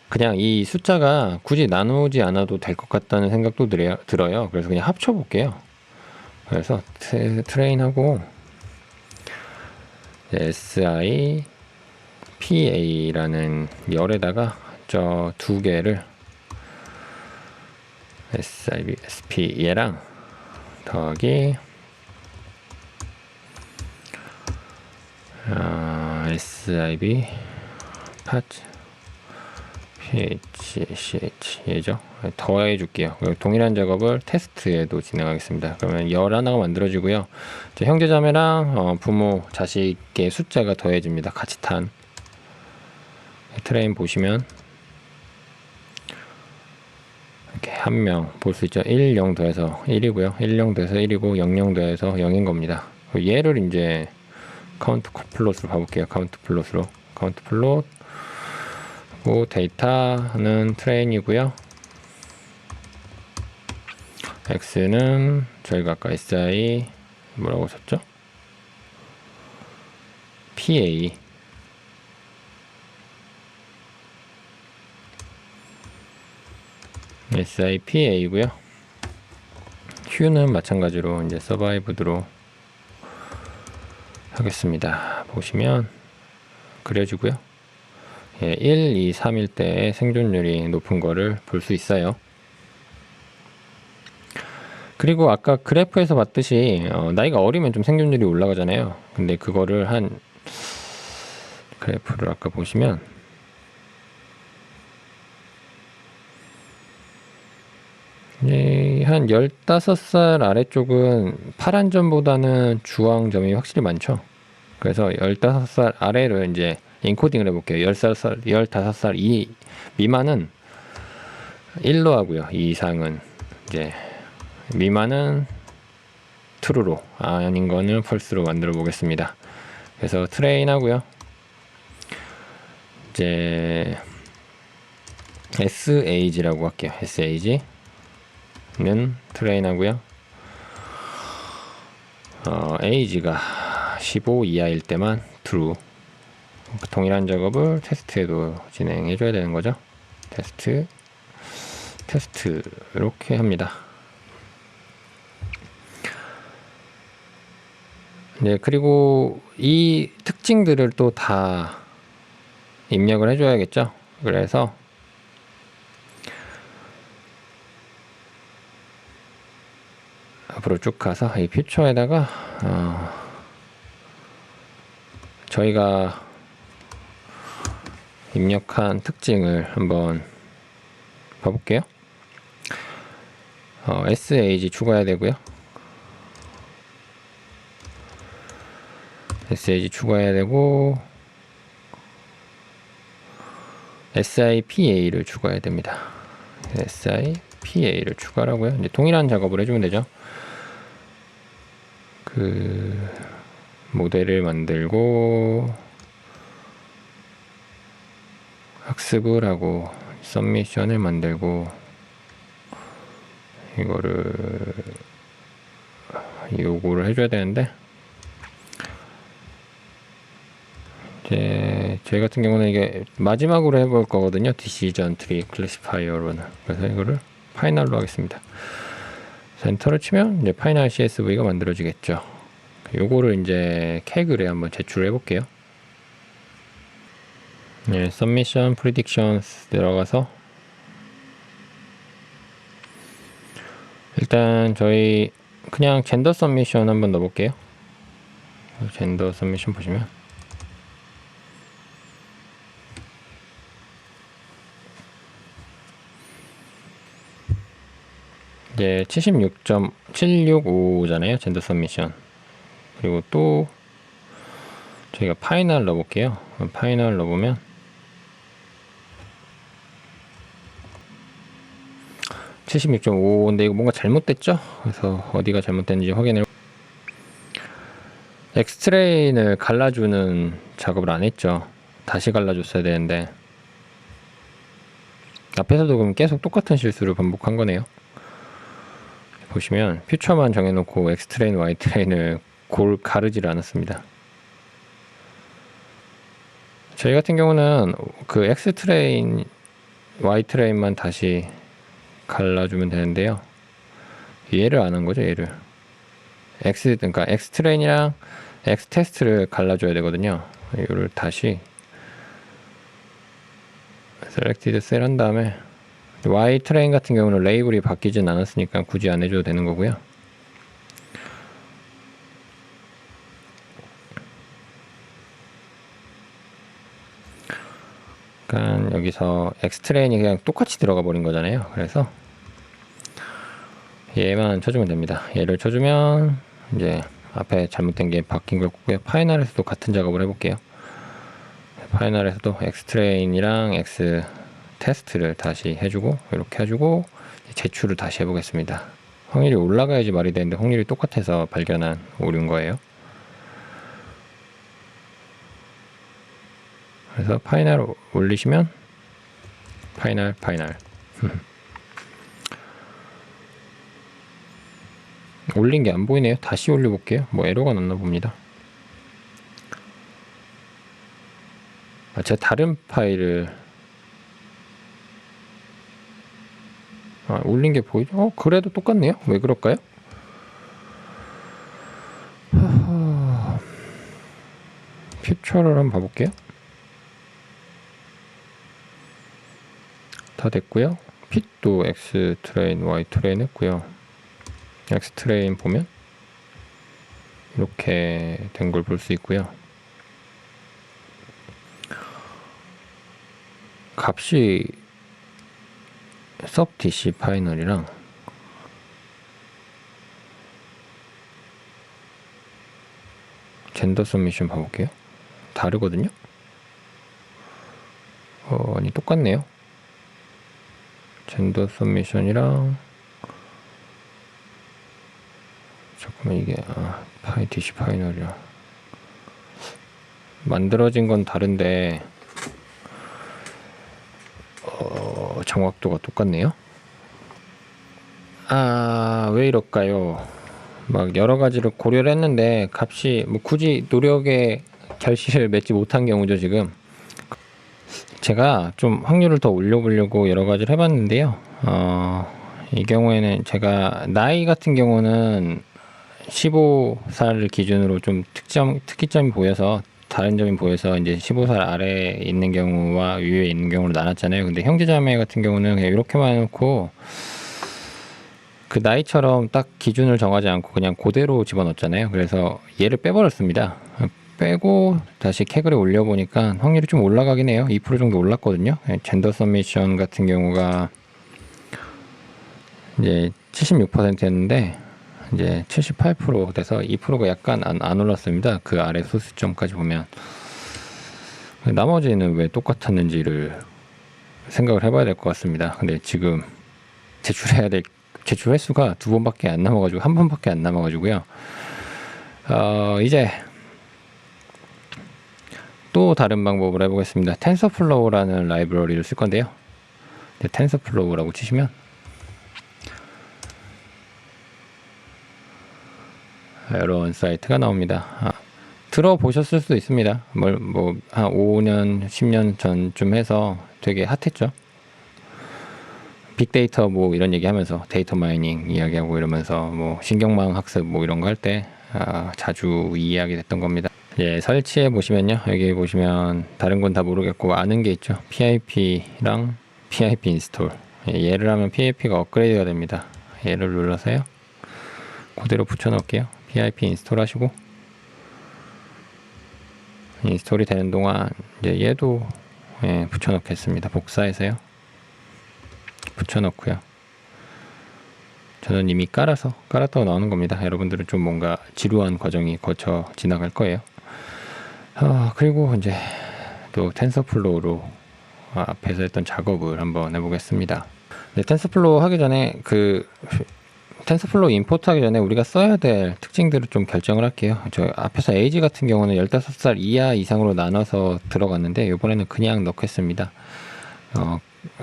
그냥 이 숫자가 굳이 나누지 않아도 될 것 같다는 생각도 들어요. 그래서 그냥 합쳐볼게요. 그래서 트레인하고 SIPA라는 열에다가 저 두 개를 SIBSP 얘랑 더하기 SIB 파트 PHCH 얘죠. 더해 줄게요. 동일한 작업을 테스트에도 진행하겠습니다. 그러면 열 하나가 만들어지고요. 형제자매랑 부모, 자식의 숫자가 더해집니다. 같이 탄. 트레인 보시면 이렇게 한 명 볼 수 있죠. 1, 0 더해서 1이고요. 1, 0 더해서 1이고 0, 0 더해서 0인 겁니다. 얘를 이제 카운트 플롯으로 봐볼게요. 카운트 플롯으로. 카운트 플롯. 그 데이터는 트레인이고요. x는 저희가 아까 si 뭐라고 썼죠? pa sipa고요. q는 마찬가지로 이제 survived로 하겠습니다. 보시면 그려지고요. 예, 1, 2, 3일 때 생존율이 높은 거를 볼 수 있어요. 그리고 아까 그래프에서 봤듯이 나이가 어리면 좀 생존율이 올라가잖아요. 근데 그거를 한 그래프를 아까 보시면 한 15살 아래쪽은 파란 점보다는 주황 점이 확실히 많죠. 그래서 15살 아래를 이제 인코딩을 해볼게요. 15살 미만은 1로 하고요. 이 이상은 이제 미만은 true로, 아닌 거는 false로 만들어 보겠습니다. 그래서 트레인 하고요. 이제 SAG라고 할게요. SAG는 트레인 하고요. age가 15 이하일 때만 true. 동일한 작업을 테스트에도 진행해 줘야 되는 거죠. 테스트 이렇게 합니다. 네, 그리고 이 특징들을 또 다 입력을 해줘야겠죠. 그래서 앞으로 쭉 가서 이 퓨처에다가 저희가 입력한 특징을 한번 봐볼게요. SAG 추가해야 되고요. SAG 추가해야 되고 SIPA를 추가해야 됩니다. SIPA를 추가하고요. 이제 동일한 작업을 해주면 되죠. 그 모델을 만들고 학습을 하고 서미션을 만들고 이거를 요거를 해줘야 되는데 이제 저희 같은 경우는 이게 마지막으로 해볼 거거든요. Decision Tree Classifier로는. 그래서 이거를 파이널로 하겠습니다. 엔터를 치면 이제 파이널 CSV가 만들어지겠죠. 요거를 이제 캐글에 한번 제출해 볼게요. 네, Submission Predictions 들어가서 일단 저희 그냥 젠더 서미션 한번 넣어볼게요. 젠더 서미션 보시면 이제 76.765잖아요. 젠더 서미션. 그리고 또 저희가 파이널 넣어볼게요. 파이널 넣어보면 76.5인데 이거 뭔가 잘못됐죠? 그래서 어디가 잘못됐는지 확인을. 엑스트레인을 갈라주는 작업을 안 했죠. 다시 갈라줬어야 되는데 앞에서도 그럼 계속 똑같은 실수를 반복한 거네요. 보시면 퓨처만 정해놓고 엑스트레인, Y트레인을 가르지를 않았습니다. 저희 같은 경우는 그 X트레인, Y트레인만 다시 갈라주면 되는데요. 얘를 안 한 거죠, 얘를. 그러니까 X트레인이랑 X테스트를 갈라줘야 되거든요. 이거를 다시 Selected Cell 한 다음에 Y트레인 같은 경우는 레이블이 바뀌진 않았으니까 굳이 안 해줘도 되는 거고요. 그러니까 여기서 X트레인이 그냥 똑같이 들어가 버린 거잖아요. 그래서 얘만 쳐주면 됩니다. 얘를 쳐주면 이제 앞에 잘못된 게 바뀐 걸 보고요. 파이널에서도 같은 작업을 해볼게요. 파이널에서도 X트레인이랑 X 테스트를 다시 해주고 이렇게 해주고 제출을 다시 해보겠습니다. 확률이 올라가야지 말이 되는데 확률이 똑같아서 발견한 오류인 거예요. 그래서 파이널 올리시면 파이널 올린 게 안 보이네요. 다시 올려볼게요. 뭐 에러가 났나 봅니다. 제가 다른 파일을 올린 게 보이죠? 그래도 똑같네요. 왜 그럴까요? 퓨처를 한번 봐볼게요. 다 됐고요. 핏도 X 트레인, Y 트레인 했고요. X 트레인 보면 이렇게 된 걸 볼 수 있고요. 값이 sub DC 파이널이랑 젠더 서미션 봐볼게요. 다르거든요. 아니 똑같네요. 젠더 서미션이랑 잠깐만 이게 파이 DC 파이널이랑 만들어진 건 다른데 정확도가 똑같네요. 왜 이럴까요? 막 여러 가지를 고려를 했는데 값이 뭐 굳이 노력에 결실을 맺지 못한 경우죠. 지금 제가 좀 확률을 더 올려보려고 여러 가지를 해봤는데요. 이 경우에는 제가 나이 같은 경우는 15살을 기준으로 좀 특이점이 보여서 다른 점이 보여서 이제 15살 아래에 있는 경우와 위에 있는 경우로 나눴잖아요. 근데 형제자매 같은 경우는 그냥 이렇게만 해놓고 그 나이처럼 딱 기준을 정하지 않고 그냥 그대로 집어넣었잖아요. 그래서 얘를 빼버렸습니다. 빼고 다시 캐글에 올려보니까 확률이 좀 올라가긴 해요. 2% 정도 올랐거든요. 젠더 서미션 같은 경우가 이제 76%였는데 이제 78% 돼서 2%가 약간 안 올랐습니다. 그 아래 소수점까지 보면. 나머지는 왜 똑같았는지를 생각을 해봐야 될 것 같습니다. 근데 지금 제출 횟수가 2번밖에 안 남아가지고 1번밖에 안 남아가지고요. 이제 또 다른 방법을 해보겠습니다. 텐서플로우라는 라이브러리를 쓸 건데요. 텐서플로우라고 치시면 이런 사이트가 나옵니다. 들어보셨을 수도 있습니다. 한 5년, 10년 전쯤 해서 되게 핫했죠. 빅데이터 뭐 이런 얘기하면서 데이터 마이닝 이야기하고 이러면서 뭐 신경망 학습 뭐 이런 거 할 때 자주 이야기 됐던 겁니다. 예, 설치해 보시면요. 여기 보시면 다른 건 다 모르겠고 아는 게 있죠. PIP랑 PIP 인스톨. 얘를 하면 PIP가 업그레이드가 됩니다. 얘를 눌러서요. 그대로 붙여 넣을게요. PIP 인스톨 하시고 인스톨이 되는 동안 이제 얘도 붙여 넣겠습니다. 복사해서요. 붙여 넣고요. 저는 이미 깔았다고 나오는 겁니다. 여러분들은 좀 뭔가 지루한 과정이 거쳐 지나갈 거예요. 그리고 이제 또 텐서플로우로 앞에서 했던 작업을 한번 해보겠습니다. 텐서플로우 하기 전에 텐서플로우 임포트 하기 전에 우리가 써야 될 특징들을 좀 결정을 할게요. 저 앞에서 에이지 같은 경우는 15살 이하 이상으로 나눠서 들어갔는데 이번에는 그냥 넣겠습니다.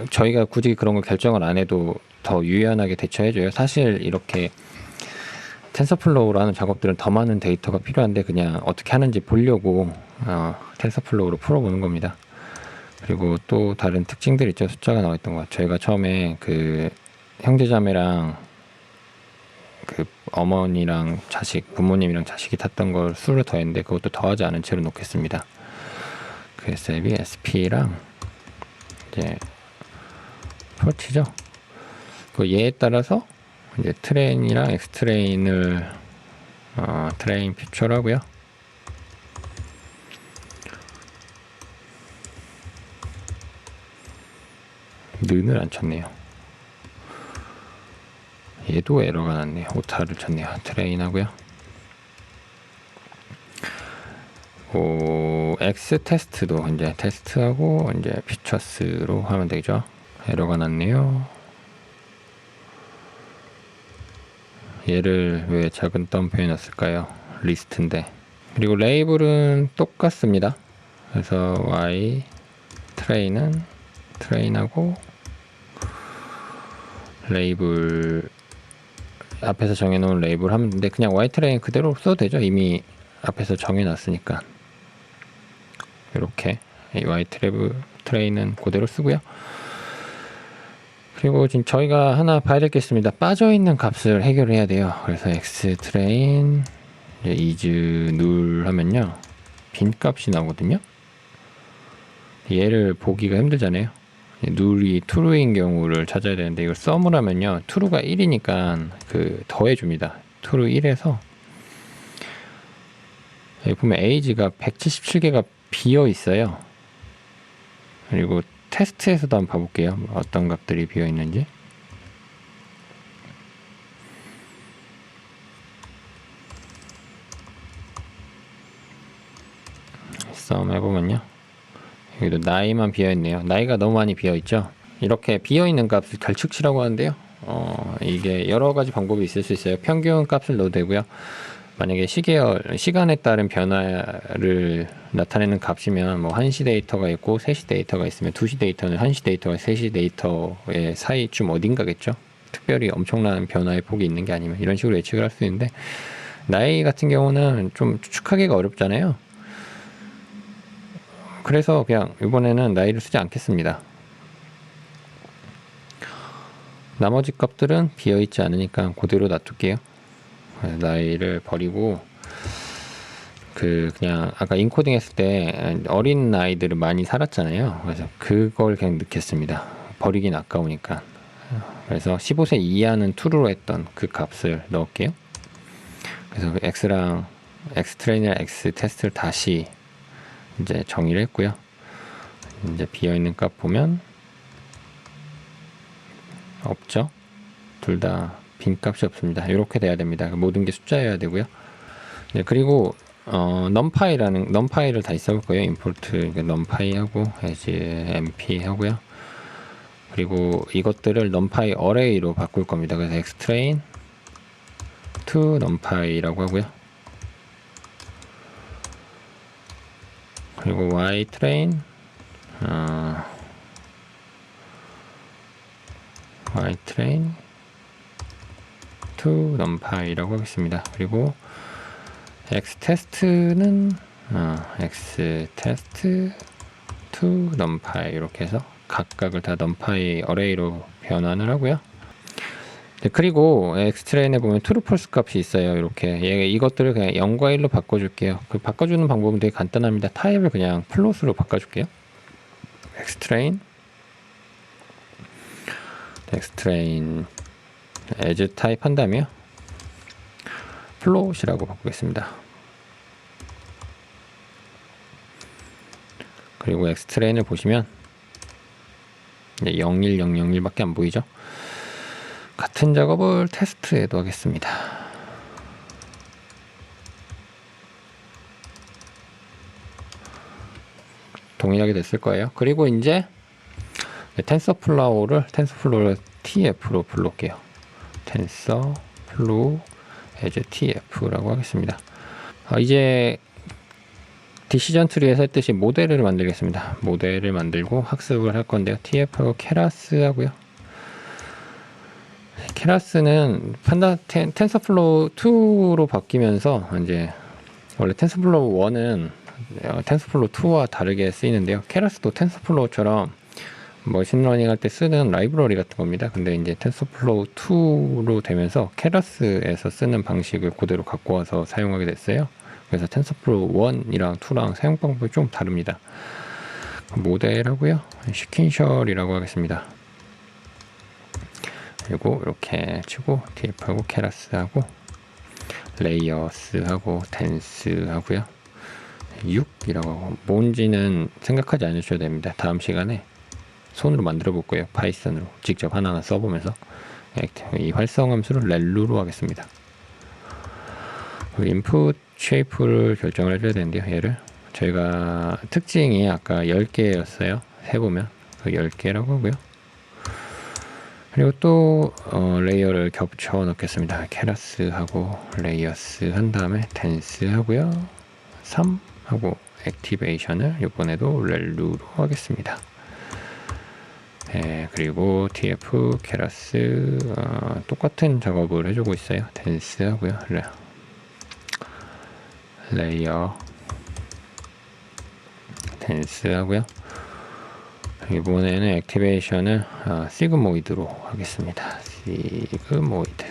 저희가 굳이 그런 걸 결정을 안 해도 더 유연하게 대처해줘요. 사실 이렇게 텐서플로우라는 작업들은 더 많은 데이터가 필요한데 그냥 어떻게 하는지 보려고 텐서플로우로 풀어보는 겁니다. 그리고 또 다른 특징들 있죠. 숫자가 나와 있던 것. 저희가 처음에 그 형제자매랑 그 어머니랑 자식, 부모님이랑 자식이 탔던 걸 수를 더했는데 그것도 더하지 않은 채로 놓겠습니다. 그 SLB, SP랑 이제 폴치죠. 그 얘에 따라서 이제 트레인이랑 엑스트레인을 트레인 퓨처를 하고요. 는을 안 쳤네요. 얘도 에러가 났네요. 오타를 쳤네요. 트레인 하고요. X 테스트도 이제 테스트하고 이제 피처스로 하면 되죠. 에러가 났네요. 얘를 왜 작은 덤프에 놨을까요? 리스트인데. 그리고 레이블은 똑같습니다. 그래서 Y 트레인은 트레인하고 레이블 앞에서 정해놓은 레이블 하면 되는데 그냥 Y 트레인 그대로 써도 되죠. 이미 앞에서 정해놨으니까. 이렇게 Y 트레인은 그대로 쓰고요. 그리고 지금 저희가 하나 봐야 될 게 있습니다. 빠져있는 값을 해결해야 돼요. 그래서 X 트레인 is null 하면요. 빈 값이 나오거든요. 얘를 보기가 힘들잖아요. null이 true인 경우를 찾아야 되는데 이걸 sum을 하면요. true가 1이니까 그 더해줍니다. true 1에서 여기 보면 age가 177개가 비어 있어요. 그리고 테스트에서도 한번 봐볼게요. 어떤 값들이 비어 있는지. sum 해보면요. 여기도 나이만 비어있네요. 나이가 너무 많이 비어있죠. 이렇게 비어있는 값을 결측치라고 하는데요. 이게 여러가지 방법이 있을 수 있어요. 평균 값을 넣어도 되고요. 만약에 시간에 따른 변화를 나타내는 값이면 뭐 1시 데이터가 있고 3시 데이터가 있으면 2시 데이터는 1시 데이터와 3시 데이터의 사이쯤 어딘가겠죠. 특별히 엄청난 변화의 폭이 있는 게 아니면 이런 식으로 예측을 할 수 있는데 나이 같은 경우는 좀 추측하기가 어렵잖아요. 그래서 그냥 이번에는 나이를 쓰지 않겠습니다. 나머지 값들은 비어있지 않으니까 그대로 놔둘게요. 나이를 버리고 그냥 아까 인코딩 했을 때 어린 아이들은 많이 살았잖아요. 그래서 그걸 그냥 넣겠습니다. 버리긴 아까우니까. 그래서 15세 이하는 true로 했던 그 값을 넣을게요. 그래서 X랑 X 트레인이랑 X 테스트를 다시 이제 정의를 했고요. 이제 비어있는 값 보면 없죠. 둘 다 빈 값이 없습니다. 이렇게 돼야 됩니다. 모든 게 숫자여야 되고요. 네, 그리고 numpy를 다시 써볼 거예요. import numpy 하고 as np 하고요. 그리고 이것들을 numpy array로 바꿀 겁니다. 그래서 xtrain to numpy라고 하고요. 그리고 ytrain ytrain to numpy라고 하겠습니다. 그리고 xtest는 xtest to numpy 이렇게 해서 각각을 다 numpy array로 변환을 하고요. 네, 그리고 xtrain에 보면 true false 값이 있어요. 이렇게 이것들을 그냥 0과 1로 바꿔줄게요. 그 바꿔주는 방법은 되게 간단합니다. 타입을 그냥 float로 바꿔줄게요. xtrain as 타입 한 다음에요. float이라고 바꾸겠습니다. 그리고 xtrain을 보시면 01001밖에 안 보이죠? 같은 작업을 테스트에도 하겠습니다. 동일하게 됐을 거예요. 그리고 이제 텐서플로우를 tf로 불러올게요. tensorflow as tf라고 하겠습니다. 이제 디시전 트리에서 했듯이 모델을 만들겠습니다. 모델을 만들고 학습을 할 건데요. tf하고 keras 하고요. keras는 텐서플로우 2로 바뀌면서 이제 원래 텐서플로우 1은 텐서플로우 2와 다르게 쓰이는데요. keras도 텐서플로우처럼 머신러닝 할 때 쓰는 라이브러리 같은 겁니다. 근데 이제 텐서플로우 2로 되면서 keras에서 쓰는 방식을 그대로 갖고 와서 사용하게 됐어요. 그래서 텐서플로우 1이랑 2랑 사용 방법이 좀 다릅니다. 모델하고요. 시킨셜이라고 하겠습니다. 그리고 이렇게 치고 tf하고 keras하고 레이어스하고 댄스하고요. 6이라고 하고 뭔지는 생각하지 않으셔도 됩니다. 다음 시간에 손으로 만들어 볼 거예요. 파이썬으로 직접 하나하나 써보면서 이 활성 함수를 렐루로 하겠습니다. 인풋 쉐이프를 결정을 해줘야 되는데요. 얘를 저희가 특징이 아까 10개였어요. 해보면 그 10개라고 하고요. 그리고 또 레이어를 겹쳐 넣겠습니다. 케라스 하고 레이어스 한 다음에 댄스 하고요. 3 하고 액티베이션을 이번에도 렐루로 하겠습니다. 네, 그리고 tf 케라스 똑같은 작업을 해주고 있어요. 댄스 하고요. 레이어 댄스 하고요. 이번에는 액티베이션을 시그모이드로 하겠습니다. 시그모이드.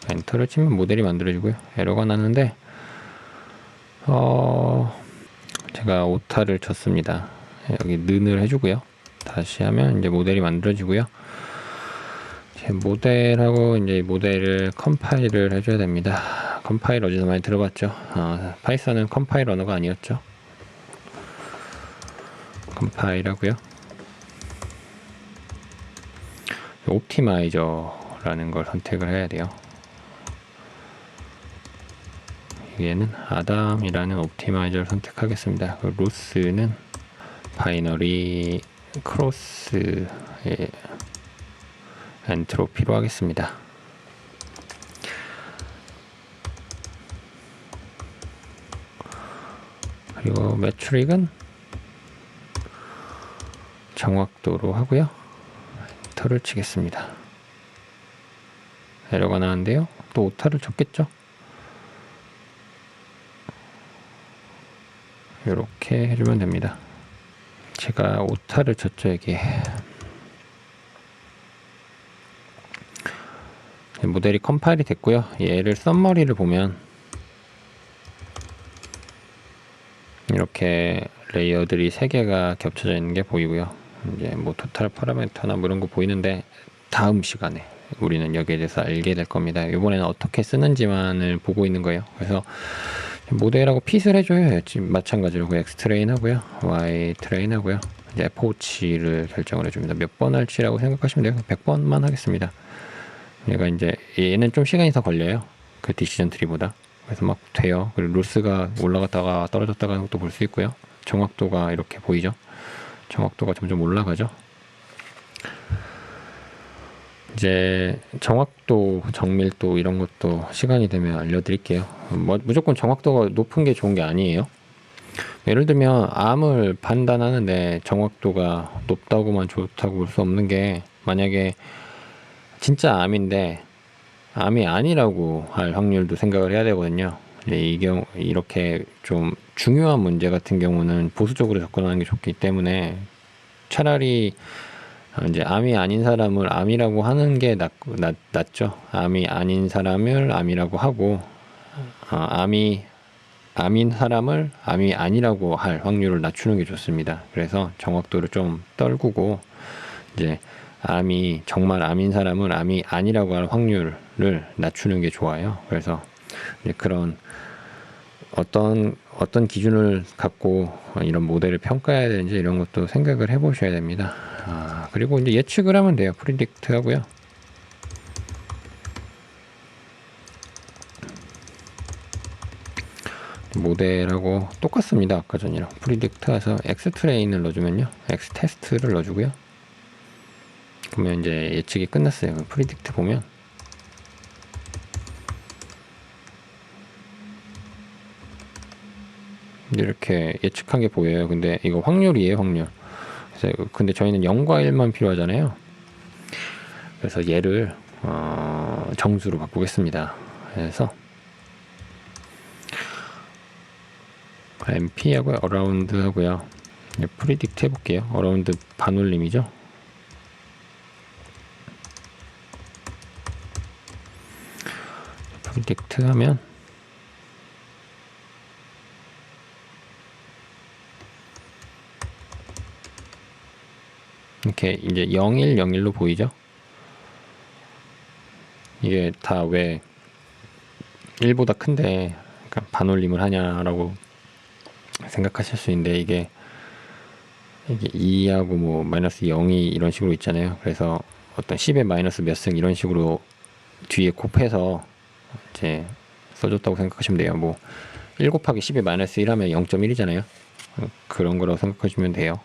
엔터를 치면 모델이 만들어지고요. 에러가 나는데 제가 오타를 쳤습니다. 여기 는을 해주고요. 다시 하면 이제 모델이 만들어지고요. 제 모델하고 이제 모델을 컴파일을 해줘야 됩니다. 컴파일 어디서 많이 들어봤죠? 파이썬은 컴파일 언어가 아니었죠. 컴파일 하고요. 옵티마이저라는 걸 선택을 해야 돼요. 여기에는 아담이라는 옵티마이저를 선택하겠습니다. 그 로스는 바이너리 크로스의 엔트로피로 하겠습니다. 그리고 매트릭은 정확도로 하고요. 엔터를 치겠습니다. 에러가 나는데요. 또 오타를 쳤겠죠. 이렇게 해주면 됩니다. 제가 오타를 쳤죠. 여기에 모델이 컴파일이 됐고요. 얘를 썸머리를 보면 이렇게 레이어들이 3개가 겹쳐져 있는 게 보이고요. 이제 뭐 토탈 파라미터나 뭐 이런 거 보이는데 다음 시간에 우리는 여기에 대해서 알게 될 겁니다. 이번에는 어떻게 쓰는지만을 보고 있는 거예요. 그래서 모델하고 핏을 해줘요. 지금 마찬가지로 X 트레인 하고요, Y 트레인 하고요, 이제 FOC를 결정을 해줍니다. 몇 번 할지라고 생각하시면 돼요. 100번만 하겠습니다. 얘가 이제 얘는 좀 시간이 더 걸려요. 그 디시전 트리보다. 그래서 막 돼요. 그리고 로스가 올라갔다가 떨어졌다가 하는 것도 볼 수 있고요. 정확도가 이렇게 보이죠. 정확도가 점점 올라가죠. 이제 정확도, 정밀도 이런 것도 시간이 되면 알려드릴게요. 무조건 정확도가 높은 게 좋은 게 아니에요. 예를 들면 암을 판단하는데 정확도가 높다고만 좋다고 볼 수 없는 게, 만약에 진짜 암인데 암이 아니라고 할 확률도 생각을 해야 되거든요. 이 경우 이렇게 좀 중요한 문제 같은 경우는 보수적으로 접근하는 게 좋기 때문에 차라리 이제 암이 아닌 사람을 암이라고 하는 게 낫죠. 암이 아닌 사람을 암이라고 하고, 암인 사람을 암이 아니라고 할 확률을 낮추는 게 좋습니다. 그래서 정확도를 좀 떨구고, 이제 암이 정말 암인 사람을 암이 아니라고 할 확률을 낮추는 게 좋아요. 그래서 이제 그런 어떤 기준을 갖고 이런 모델을 평가해야 되는지 이런 것도 생각을 해 보셔야 됩니다. 그리고 이제 예측을 하면 돼요. 프리딕트 하고요. 모델하고 똑같습니다. 아까 전이랑 프리딕트 해서 X 트레인을 넣어주면요, X 테스트를 넣어주고요. 그러면 이제 예측이 끝났어요. 프리딕트 보면 이렇게 예측한 게 보여요. 근데 이거 확률이에요, 확률. 그래서 근데 저희는 0과 1만 필요하잖아요. 그래서 얘를 정수로 바꾸겠습니다. 그래서 MP 하고요, 어라운드 하고요. 프리딕트 해볼게요. 어라운드 반올림이죠. 프리딕트 하면 이렇게 이제 01, 01로 보이죠? 이게 다 왜 1보다 큰데 반올림을 하냐라고 생각하실 수 있는데, 이게 2하고 뭐 마이너스 0이 이런 식으로 있잖아요. 그래서 어떤 10의 마이너스 몇 승 이런 식으로 뒤에 곱해서 이제 써줬다고 생각하시면 돼요. 뭐 1 곱하기 10의 마이너스 1 하면 0.1이잖아요. 그런 거라고 생각하시면 돼요.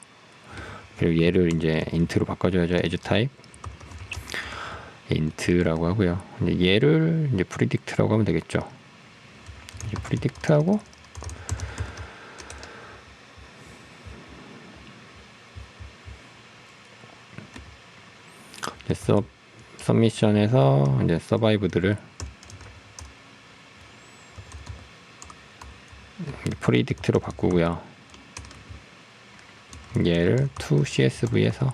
그리고 얘를 이제 인트로 바꿔줘야죠. as 타입 int라고 하고요. 이제 얘를 이제 predict라고 하면 되겠죠. 이제 predict하고 서미션에서 이제 서바이브들을 predict로 바꾸고요. 얘를 to CSV에서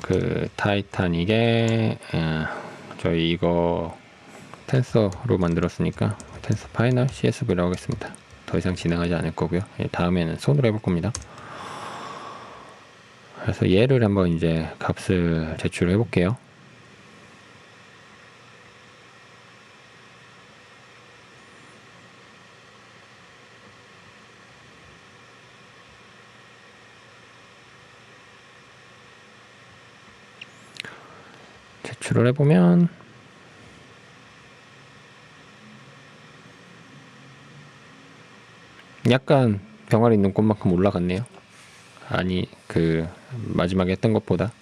그 타이타닉에 저희 이거 텐서로 만들었으니까 텐서 파이널 CSV라고 하겠습니다. 더 이상 진행하지 않을 거고요. 다음에는 손으로 해볼 겁니다. 그래서 얘를 한번 이제 값을 제출해 볼게요. 제출을 해보면 약간 병아리 있는 꽃만큼 올라갔네요. 아니 그 마지막에 했던 것보다.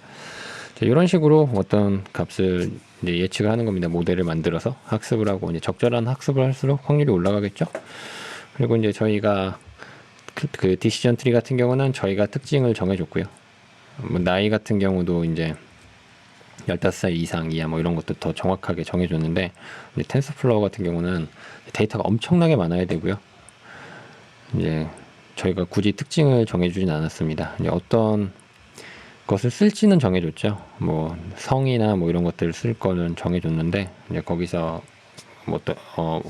자, 이런 식으로 어떤 값을 이제 예측을 하는 겁니다. 모델을 만들어서 학습을 하고 이제 적절한 학습을 할수록 확률이 올라가겠죠. 그리고 이제 저희가 그 디시전 트리 같은 경우는 저희가 특징을 정해줬고요. 뭐 나이 같은 경우도 이제 15살 이상 이하 뭐 이런 것도 더 정확하게 정해줬는데 텐서플로우 같은 경우는 데이터가 엄청나게 많아야 되고요. 이제 저희가 굳이 특징을 정해주진 않았습니다. 이제 어떤 것을 쓸지는 정해줬죠. 뭐 성이나 뭐 이런 것들을 쓸 거는 정해줬는데 이제 거기서 뭐 또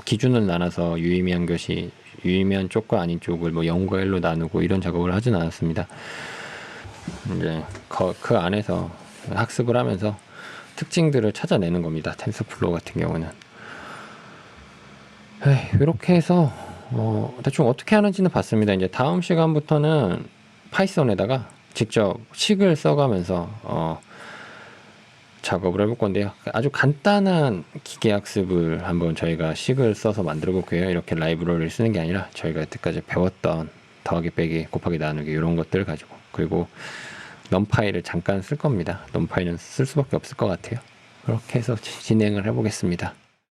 기준을 나눠서 유의미한 것이 유의미한 쪽과 아닌 쪽을 뭐 0과 1로 나누고 이런 작업을 하진 않았습니다. 이제 그 안에서 학습을 하면서 특징들을 찾아내는 겁니다. 텐서플로우 같은 경우는. 이렇게 해서 대충 어떻게 하는지는 봤습니다. 이제 다음 시간부터는 파이썬에다가 직접 식을 써가면서 작업을 해볼 건데요. 아주 간단한 기계학습을 한번 저희가 식을 써서 만들어 볼게요. 이렇게 라이브러리를 쓰는 게 아니라 저희가 여태까지 배웠던 더하기 빼기 곱하기 나누기 이런 것들을 가지고, 그리고 넘파이를 잠깐 쓸 겁니다. 넘파이는 쓸 수밖에 없을 것 같아요. 그렇게 해서 진행을 해보겠습니다.